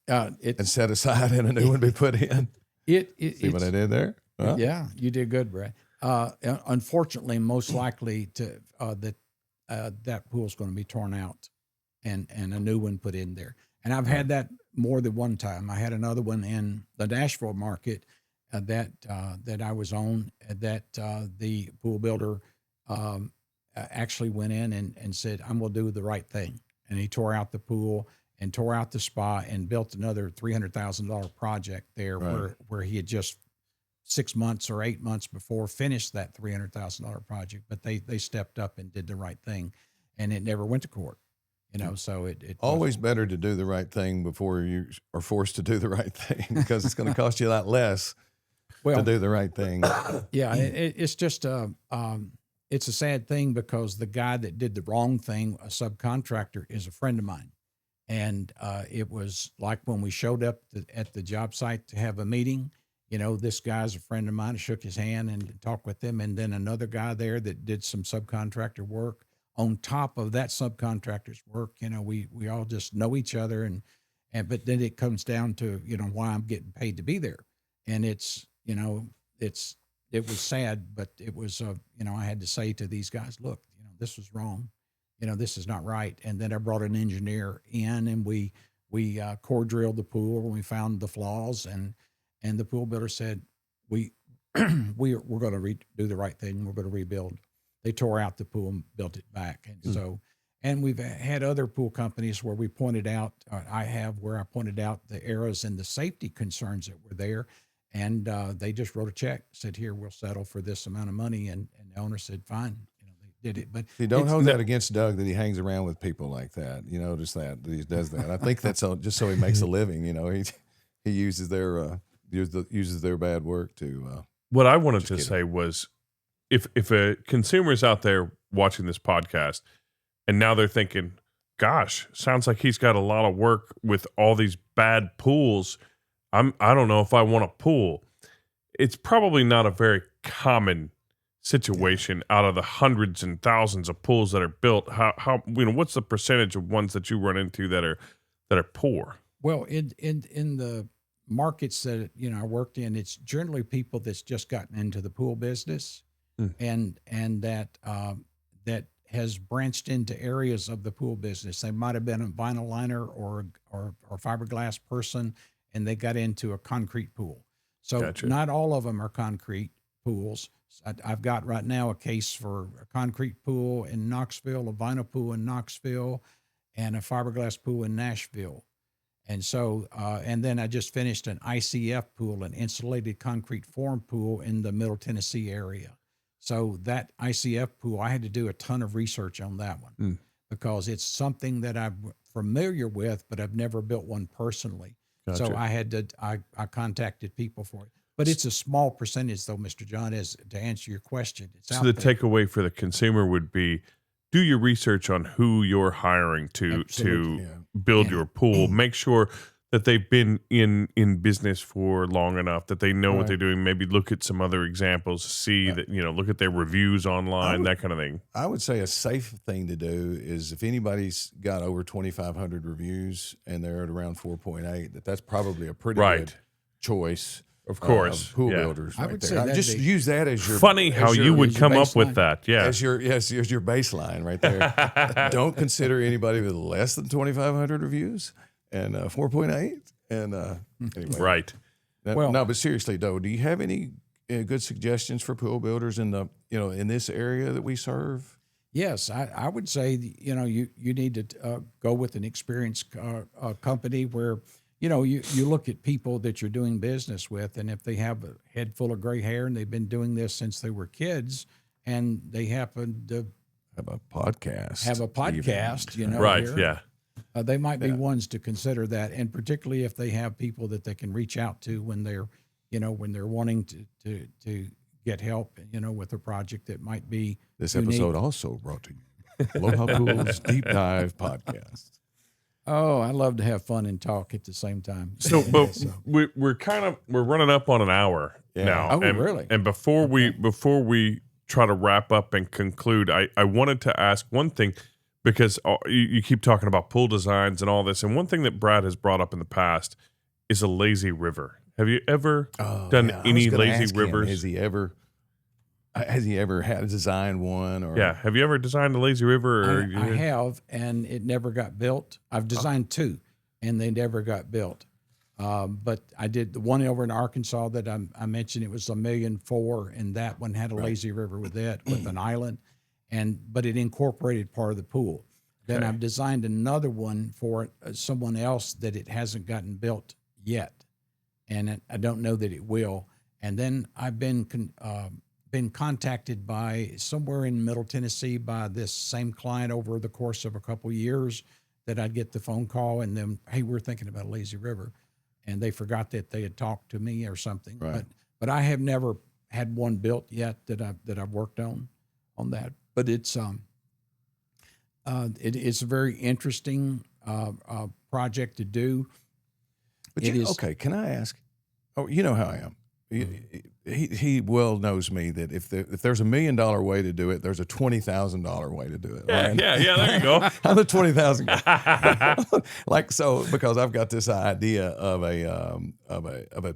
and set aside and a new one be put in? See what I did there? Huh? Yeah, you did good, Brad. Unfortunately, most likely that pool's going to be torn out and a new one put in there. And I've had that more than one time. I had another one in the Nashville market that I was on, that the pool builder actually went in and said, I'm going to do the right thing. And he tore out the pool and tore out the spa and built another $300,000 project there, where he had just 6 months or 8 months before finished that $300,000 project. But they stepped up and did the right thing, and it never went to court. So it always better to do the right thing before you are forced to do the right thing, because it's going to cost you a lot less to do the right thing. Yeah, it's just it's a sad thing, because the guy that did the wrong thing, a subcontractor, is a friend of mine, and it was like when we showed up at the job site to have a meeting. This guy's a friend of mine. I shook his hand and talked with him, and then another guy there that did some subcontractor work. On top of that subcontractor's work, we all just know each other, but then it comes down to, why I'm getting paid to be there. And it was sad, but it was, I had to say to these guys, look, this was wrong. This is not right. And then I brought an engineer in, and we core drilled the pool, and we found the flaws, and the pool builder said, we're going to do the right thing. We're going to rebuild. They tore out the pool and built it back. And and we've had other pool companies where I pointed out the errors and the safety concerns that were there. And they just wrote a check, said, here, we'll settle for this amount of money. And the owner said, fine. did it. But you don't hold that against Doug that he hangs around with people like that. You notice that he does that. I think that's just so he makes a living. You know, he uses their uses their bad work to. What I wanted to say was, if a consumer is out there watching this podcast, and now they're thinking, "Gosh, sounds like he's got a lot of work with all these bad pools. I don't know if I want a pool." It's probably not a very common situation out of the hundreds and thousands of pools that are built. How what's the percentage of ones that you run into that are poor? Well, in the markets that I worked in, it's generally people that's just gotten into the pool business, and that has branched into areas of the pool business. They might have been a vinyl liner or fiberglass person, and they got into a concrete pool. So Gotcha. Not all of them are concrete pools. I've got right now a case for a concrete pool in Knoxville, a vinyl pool in Knoxville, and a fiberglass pool in Nashville. And so, and then I just finished an ICF pool, an insulated concrete form pool in the Middle Tennessee area. So that ICF pool, I had to do a ton of research on that one because it's something that I'm familiar with, but I've never built one personally. Gotcha. So I contacted people for it. But it's a small percentage, though, Mr. John, to answer your question. It's so the takeaway for the consumer would be, do your research on who you're hiring to build your pool. Make sure that they've been in business for long enough that they know what they're doing. Maybe look at some other examples, see that, look at their reviews online, that kind of thing. I would say a safe thing to do is if anybody's got over 2,500 reviews and they're at around 4.8, that's probably a pretty good choice. Of course, pool builders. I would say just use that as your. Funny how you would come up with that, as your baseline right there. Don't consider anybody with less than 2,500 reviews and 4.8 and anyway. Right. No, but seriously though, do you have any good suggestions for pool builders in the in this area that we serve? Yes, I would say you need to go with an experienced company where. You look at people that you're doing business with, and if they have a head full of gray hair and they've been doing this since they were kids, and they happen to have a podcast, right? here, yeah, they might be ones to consider that, and particularly if they have people that they can reach out to when they're wanting to get help, with a project that might be. This unique. episode also brought to you Aloha Pools Deep Dive Podcast. Oh, I love to have fun and talk at the same time. So, but we're running up on an hour now. Oh, really? And before we try to wrap up and conclude, I wanted to ask one thing because you keep talking about pool designs and all this, and one thing that Brad has brought up in the past is a lazy river. Have you ever done any lazy rivers? Has he ever had designed one? Or have you ever designed a lazy river? Or I have, and it never got built. I've designed two, and they never got built. But I did the one over in Arkansas that I mentioned. It was $1.4 million, and that one had a lazy river with an island, but it incorporated part of the pool. Then I've designed another one for someone else that it hasn't gotten built yet, and I don't know that it will. And then I've been contacted by somewhere in Middle Tennessee by this same client over the course of a couple of years that I'd get the phone call and then, hey, we're thinking about a lazy river. And they forgot that they had talked to me or something. Right. But I have never had one built yet that I've worked on that. But it's a very interesting project to do. But okay, can I ask? Oh, you know how I am. He well knows me that if there's $1 million way to do it, there's a $20,000 way to do it. Yeah, right? yeah, there you go. I'm the 20,000 guy. Because I've got this idea of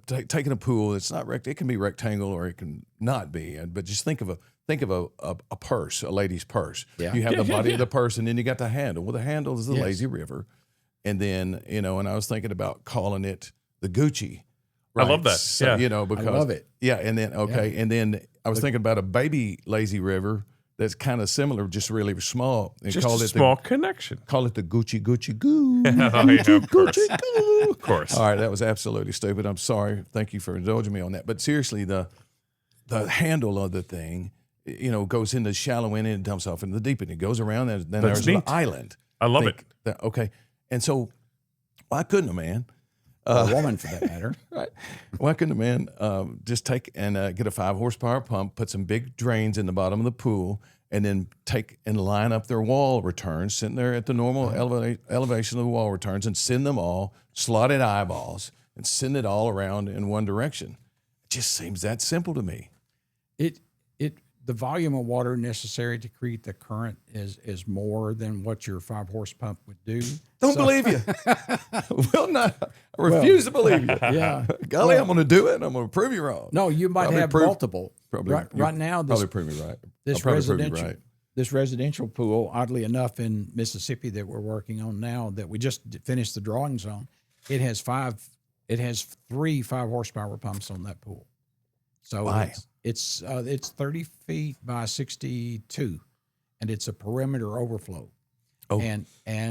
taking a pool. It's not it can be rectangle or it can not be. But just think of a purse, a lady's purse. Yeah. You have the body of the purse, and then you got the handle. Well, the handle is the lazy river, and then and I was thinking about calling it the Gucci. Right. I love that. So, because I love it. Yeah, and then and then I was thinking about a baby lazy river that's kind of similar, just really small. And just a small connection. Call it the Gucci Goo. Gucci Goo. Of course. All right, that was absolutely stupid. I'm sorry. Thank you for indulging me on that. But seriously, the handle of the thing goes into the shallow end and dumps off into the deep end. It goes around, and then That's there's neat. an island. I love it. Okay. And so why couldn't a man, or a woman for that matter, right? Why couldn't a man just take and get a 5 horsepower pump, put some big drains in the bottom of the pool, and then take and line up their wall returns, sitting there at the normal elevation of the wall returns, and send them all slotted eyeballs and send it all around in one direction? It just seems that simple to me. The volume of water necessary to create the current is more than what your 5 horse pump would do. Don't believe you. Will not. I refuse to believe you. Yeah. Golly, I'm going to do it, and I'm going to prove you wrong. No, you might have multiple. Probably, right now, probably prove me right. This residential pool, oddly enough, in Mississippi that we're working on now, that we just finished the drawings on, it has 3 5 horsepower pumps on that pool. So it's 30 feet by 62, and it's a perimeter overflow. Oh, and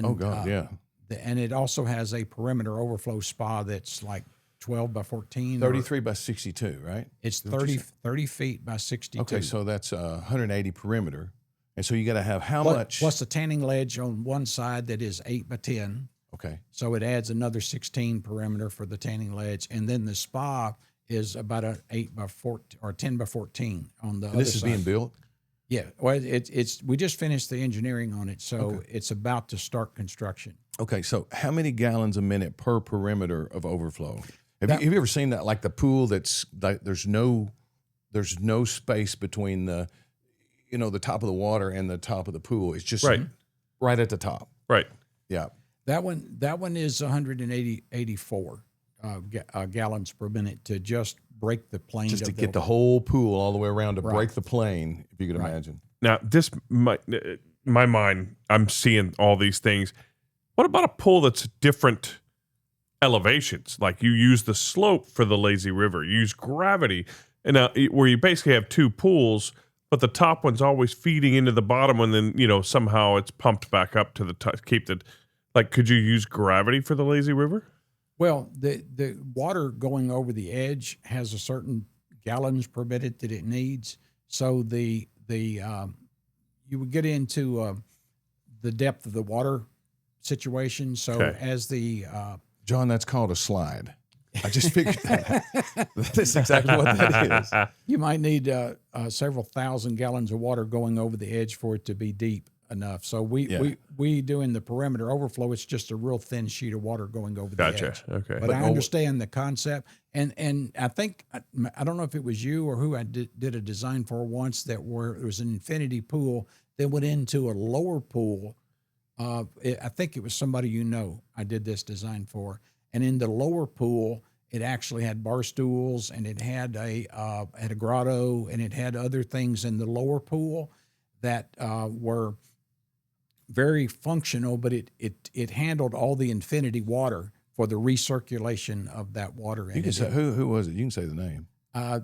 oh God, yeah. And it also has a perimeter overflow spa that's like 12 by 14. 33 by 62, right? It's 30 feet by 62. Okay, so that's 180 perimeter. And so you got to have how much? Plus a tanning ledge on one side that is 8 by 10. Okay. So it adds another 16 perimeter for the tanning ledge. And then the spa is about an 8 by 14 or 10 by 14 on the other side. This is being built? Yeah. Well, it's we just finished the engineering on it, so it's about to start construction. Okay, so how many gallons a minute per perimeter of overflow? Have you ever seen that, like the pool that's like there's no space between the the top of the water and the top of the pool? It's just right at the top. Right. Yeah. That one is 184 gallons per minute to just break the plane. Just to get the whole pool all the way around to break the plane, if you could imagine. Now, my mind, I'm seeing all these things. What about a pool that's different elevations? Like you use the slope for the lazy river, you use gravity, and where you basically have 2 pools, but the top one's always feeding into the bottom one, and then somehow it's pumped back up to the top. Could you use gravity for the lazy river? Well, the water going over the edge has a certain gallons per minute that it needs. So you would get into the depth of the water situation. So as the John, that's called a slide. I just figured that out. That's exactly what that is. You might need several thousand gallons of water going over the edge for it to be deep enough. So we doing the perimeter overflow. It's just a real thin sheet of water going over the edge. Okay. But I understand the concept, and I think I don't know if it was you or who I did a design for once where it was an infinity pool that went into a lower pool. I think it was somebody I did this design for, and in the lower pool it actually had bar stools, and it had a grotto, and it had other things in the lower pool that were very functional, but it handled all the infinity water for the recirculation of that water. You can say who was it? You can say the name. I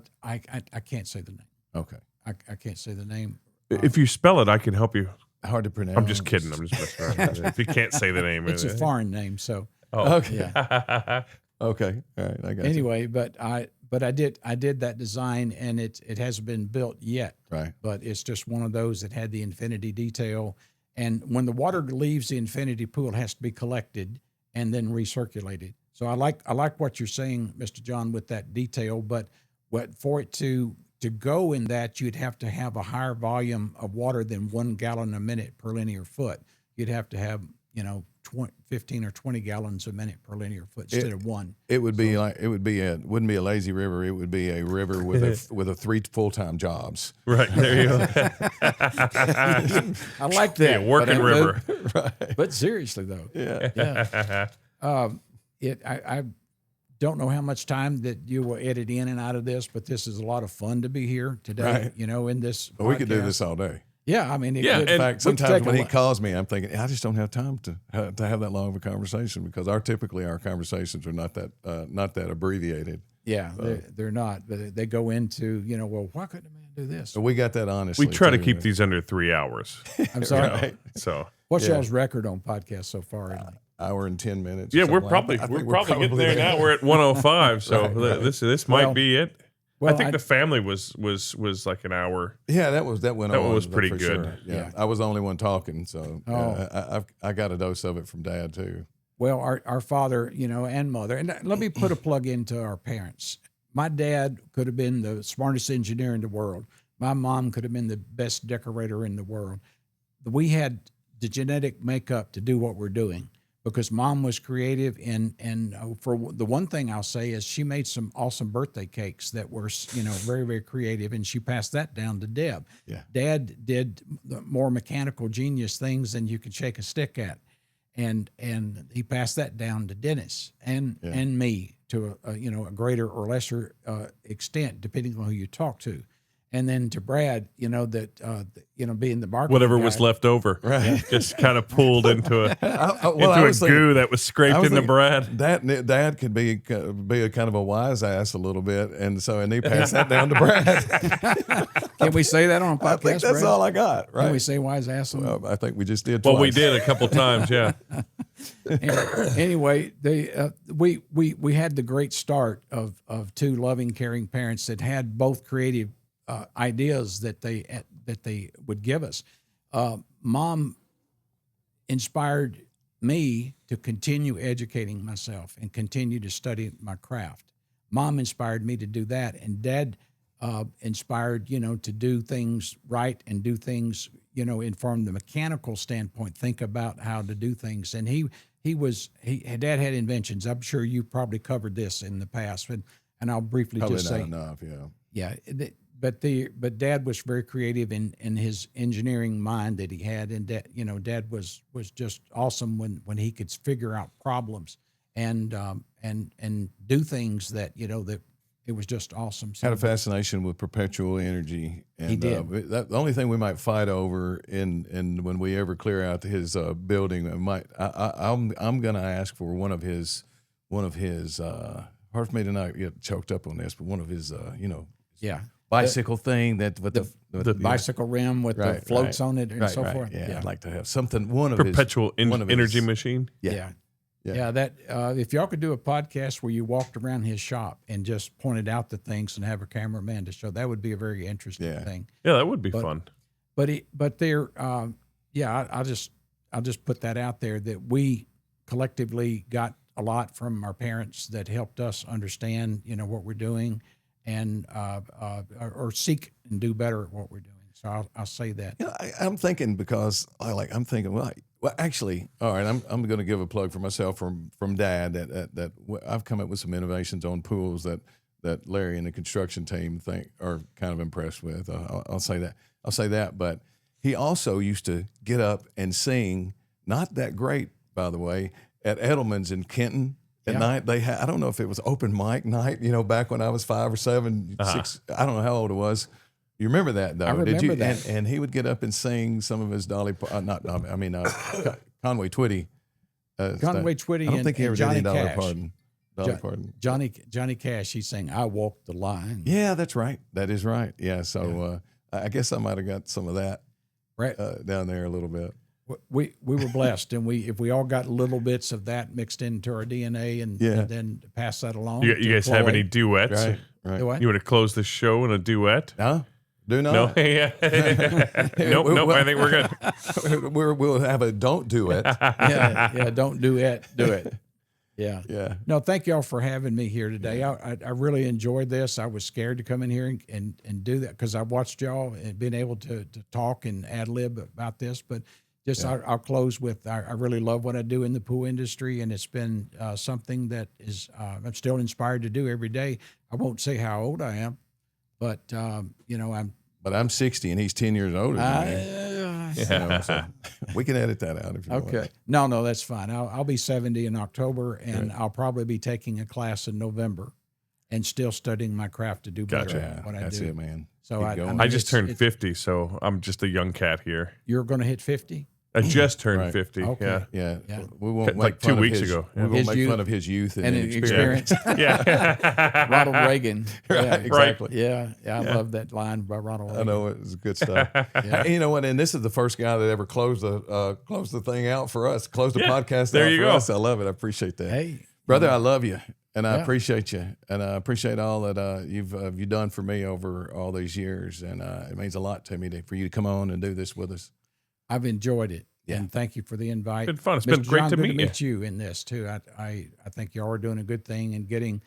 can't say the name. Okay. I can't say the name. If you spell it, I can help you. Hard to pronounce. I'm just kidding. I'm just messing around. If you can't say the name, it's a foreign name. So okay. Yeah. Okay. All right. I got anyway, but I did that design, and it hasn't been built yet. Right. But it's just one of those that had the infinity detail. And when the water leaves the infinity pool, it has to be collected and then recirculated. So I like what you're saying, Mr. John, with that detail. But for it to go in that, you'd have to have a higher volume of water than 1 gallon a minute per linear foot. You'd have to have 15 or 20 gallons a minute per linear foot instead of 1. It would be wouldn't be a lazy river. It would be a river with 3 full-time jobs. Right, there you go. I like that. Yeah, working river. Right. But seriously though, I don't know how much time that you will edit in and out of this, but this is a lot of fun to be here today. Right. In this Well, we could do this all day. Yeah, I mean, Yeah, could, in fact, sometimes when he calls me, I'm thinking, I just don't have time to have that long of a conversation, because typically our conversations are not that abbreviated. Yeah, they're not. But they go into, well, why couldn't a man do this? So we got that honestly. We try to keep these under 3 hours. I'm sorry. Right. So what's y'all's record on podcasts so far? Hour and 10 minutes. yeah, we're something probably like that. getting there now. We're at 105, so this might be it. Well, I think the family was like an hour. Yeah, that went That on. one was pretty for good. Sure. Yeah. Yeah. I was the only one talking, so Oh. I got a dose of it from Dad too. Well, our father, and mother, and let me put a plug into our parents. My dad could have been the smartest engineer in the world. My mom could have been the best decorator in the world. We had the genetic makeup to do what we're doing because mom was creative. And for the one thing I'll say is she made some awesome birthday cakes that were, very, very creative. And she passed that down to Deb. Yeah. Dad did the more mechanical genius things than you could shake a stick at. And he passed that down to Dennis and me to a greater or lesser extent, depending on who you talk to. And then to Brad, being the marketing Whatever guy. was left over, Right. just kind of pulled into a thinking, goo that was scraped into thinking Brad. Dad could be a kind of a wise ass a little bit, and he passed that down to Brad. Can we say that on a podcast? I think that's Brad? all I got. Right? Can we say wise ass? Well, I think we just did. Well, we twice. did a couple times, yeah. Anyway, we had the great start of two loving, caring parents that had both creative ideas that they would give us. Mom inspired me to continue educating myself and continue to study my craft. Mom inspired me to do that, and Dad inspired to do things right and do things from the mechanical standpoint. Think about how to do things, and Dad had inventions. I'm sure you probably covered this in the past, and I'll briefly Probably just not say enough. Yeah. But Dad was very creative in his engineering mind that he had, and Dad was just awesome when he could figure out problems and do things that that it was just awesome. So, Had a fascination with perpetual energy. And, He did. The only thing we might fight over in when we ever clear out his building, I'm going to ask for one of his hard for me to not get choked up on this, but one of his yeah. bicycle thing that with The bicycle rim with the floats on it and so forth. Yeah, I'd like to have something. One of Perpetual his, one of energy his, machine. Yeah. Yeah, that if y'all could do a podcast where you walked around his shop and just pointed out the things and have a cameraman to show, that would be a very interesting thing. Yeah, that would be fun. But they're I'll just put that out there that we collectively got a lot from our parents that helped us understand what we're doing and or seek and do better at what we're doing. So I'll say that. I'm thinking because I'm thinking well actually all right I'm going to give a plug for myself from Dad that I've come up with some innovations on pools that Larry and the construction team are kind of impressed with. I'll say that. But he also used to get up and sing, not that great by the way, at Edelman's in Kenton. At night, they had, I don't know if it was open mic night, back when I was 5 or 7, 6, I don't know how old it was. You remember that, though? I remember that. And he would get up and sing some of his Conway Twitty. Conway Twitty I don't think he ever Johnny did any Cash. Dolly Parton. Johnny Cash, he sang, "I Walked the Line." Yeah, that's right. That is right. Yeah, so I guess I might have got some of that Right. down there a little bit. We were blessed, and if we all got little bits of that mixed into our DNA and then pass that along. You to guys have Chloe. any duets? Right. Do what? You want to close the show in a duet? No? Do No, not. nope. I think we're good. We'll have a don't do it. yeah, don't do it. Do it. Yeah. Yeah. No, thank y'all for having me here today. I really enjoyed this. I was scared to come in here and do that because I watched y'all and been able to talk and ad lib about this. But just I'll close with I really love what I do in the pool industry, and it's been something that is I'm still inspired to do every day. I won't say how old I am, but I'm. But I'm 60 and he's 10 years older than me. So we can edit that out if you want. Okay. No, that's fine. I'll be 70 in October, and I'll probably be taking a class in November and still studying my craft to do better at what I do. That's it, man. So Keep going. mean, I just turned 50, so I'm just a young cat here. You're going to hit 50? I just turned Right. 50. Okay. Yeah. Yeah. We won't Like make 2 fun of weeks his- ago. We won't His make youth fun of his youth and And experience. experience. Yeah. Ronald Reagan. Right, Yeah. exactly. Yeah. I love that line by Ronald Reagan. I know it was good stuff. And you know what? And this is the first guy that ever closed the thing out for us. Closed the podcast there out you for go. us. I love it. I appreciate that. Hey. Brother, I love you. And I appreciate you, and I appreciate all that you've done for me over all these years, and it means a lot to me for you to come on and do this with us. I've enjoyed it, Yeah. and thank you for the invite. It's been fun. It's Mr. been great John, to good meet you in this too. I think you are doing a good thing and getting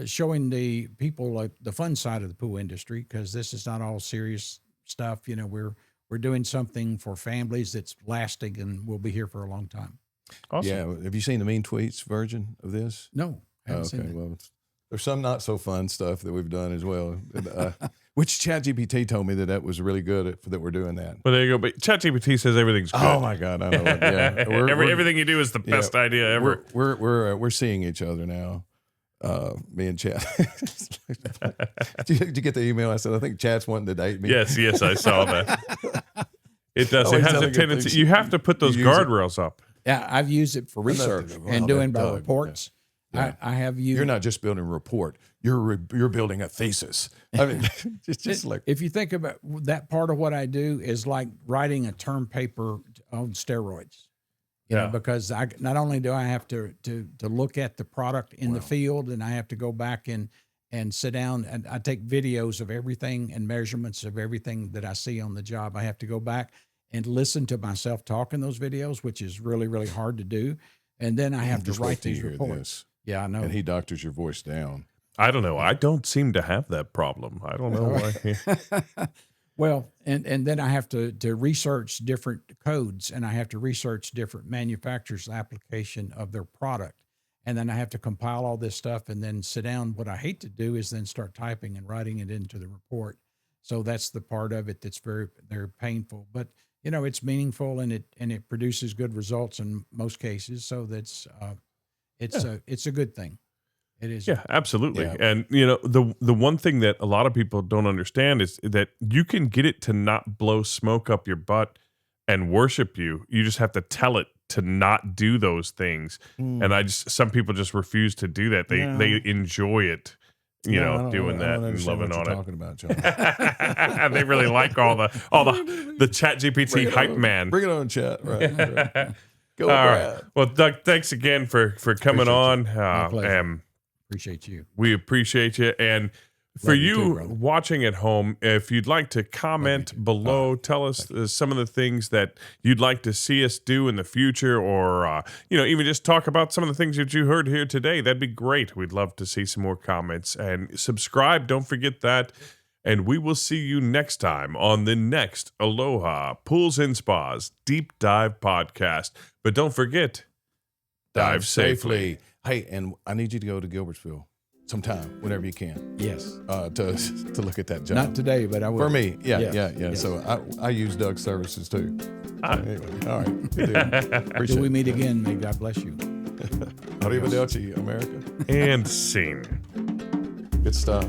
showing the people like the fun side of the pool industry, because this is not all serious stuff. You know, we're doing something for families that's lasting and will be here for a long time. Awesome. Yeah, have you seen the mean tweets version of this? No, I haven't seen Okay, it. well, there's some not so fun stuff that we've done as well. Which ChatGPT told me that was really good that we're doing that. Well, there you go. But ChatGPT says everything's good. Oh my God, I know it. Yeah, Everything you do is the best idea ever. We're seeing each other now. Me and Chat. Did you get the email? I said I think Chat's wanting to date me. Yes, I saw that. It does. Oh, It he's has a telling good tendency. things. You have to put those You use it. guardrails up. Yeah, I've used it for research and doing my reports. Yeah. I have used. You're not just building a report. You're building a thesis. I mean, it's just like if you think about that, part of what I do is like writing a term paper on steroids. You know, because I not only do I have to look at the product in the field, and I have to go back and sit down and I take videos of everything and measurements of everything that I see on the job. I have to go back and listen to myself talk in those videos, which is really, really hard to do. And then I have to write these reports. Yeah, I know. And he doctors your voice down. I don't know. I don't seem to have that problem. I don't know why. Well, and then I have to research different codes, and I have to research different manufacturers' application of their product. And then I have to compile all this stuff and then sit down. What I hate to do is then start typing and writing it into the report. So that's the part of it that's very, very painful. But, you know, it's meaningful, and it produces good results in most cases. So that's it's a good thing. It is. Yeah, absolutely. Yeah. And you know, the one thing that a lot of people don't understand is that you can get it to not blow smoke up your butt and worship you. You just have to tell it to not do those things. And some people just refuse to do that. They enjoy it, doing that and loving on it. Talking about, John. They really like all the ChatGPT hype man. Bring it on, Chat. Right. Go, All Brad. right. Well, Doug, thanks again for coming on. My pleasure. And Appreciate you. we appreciate you. And for Love you you too, brother. watching at home, if you'd like to comment below, tell us some of the things that you'd like to see us do in the future, or even just talk about some of the things that you heard here today. That'd be great. We'd love to see some more comments. And subscribe. Don't forget that. And we will see you next time on the next Aloha Pools and Spas Deep Dive Podcast. But don't forget, dive safely. Hey, and I need you to go to Gilbertsville sometime, whenever you can, Yes. to look at that job. Not today, but I will. For me, yeah. Yes. So I use Doug's services too. Anyway, all right. Good deal. Till Appreciate we it. meet again, may God bless you. Arrivederci, America. And scene. Good stuff.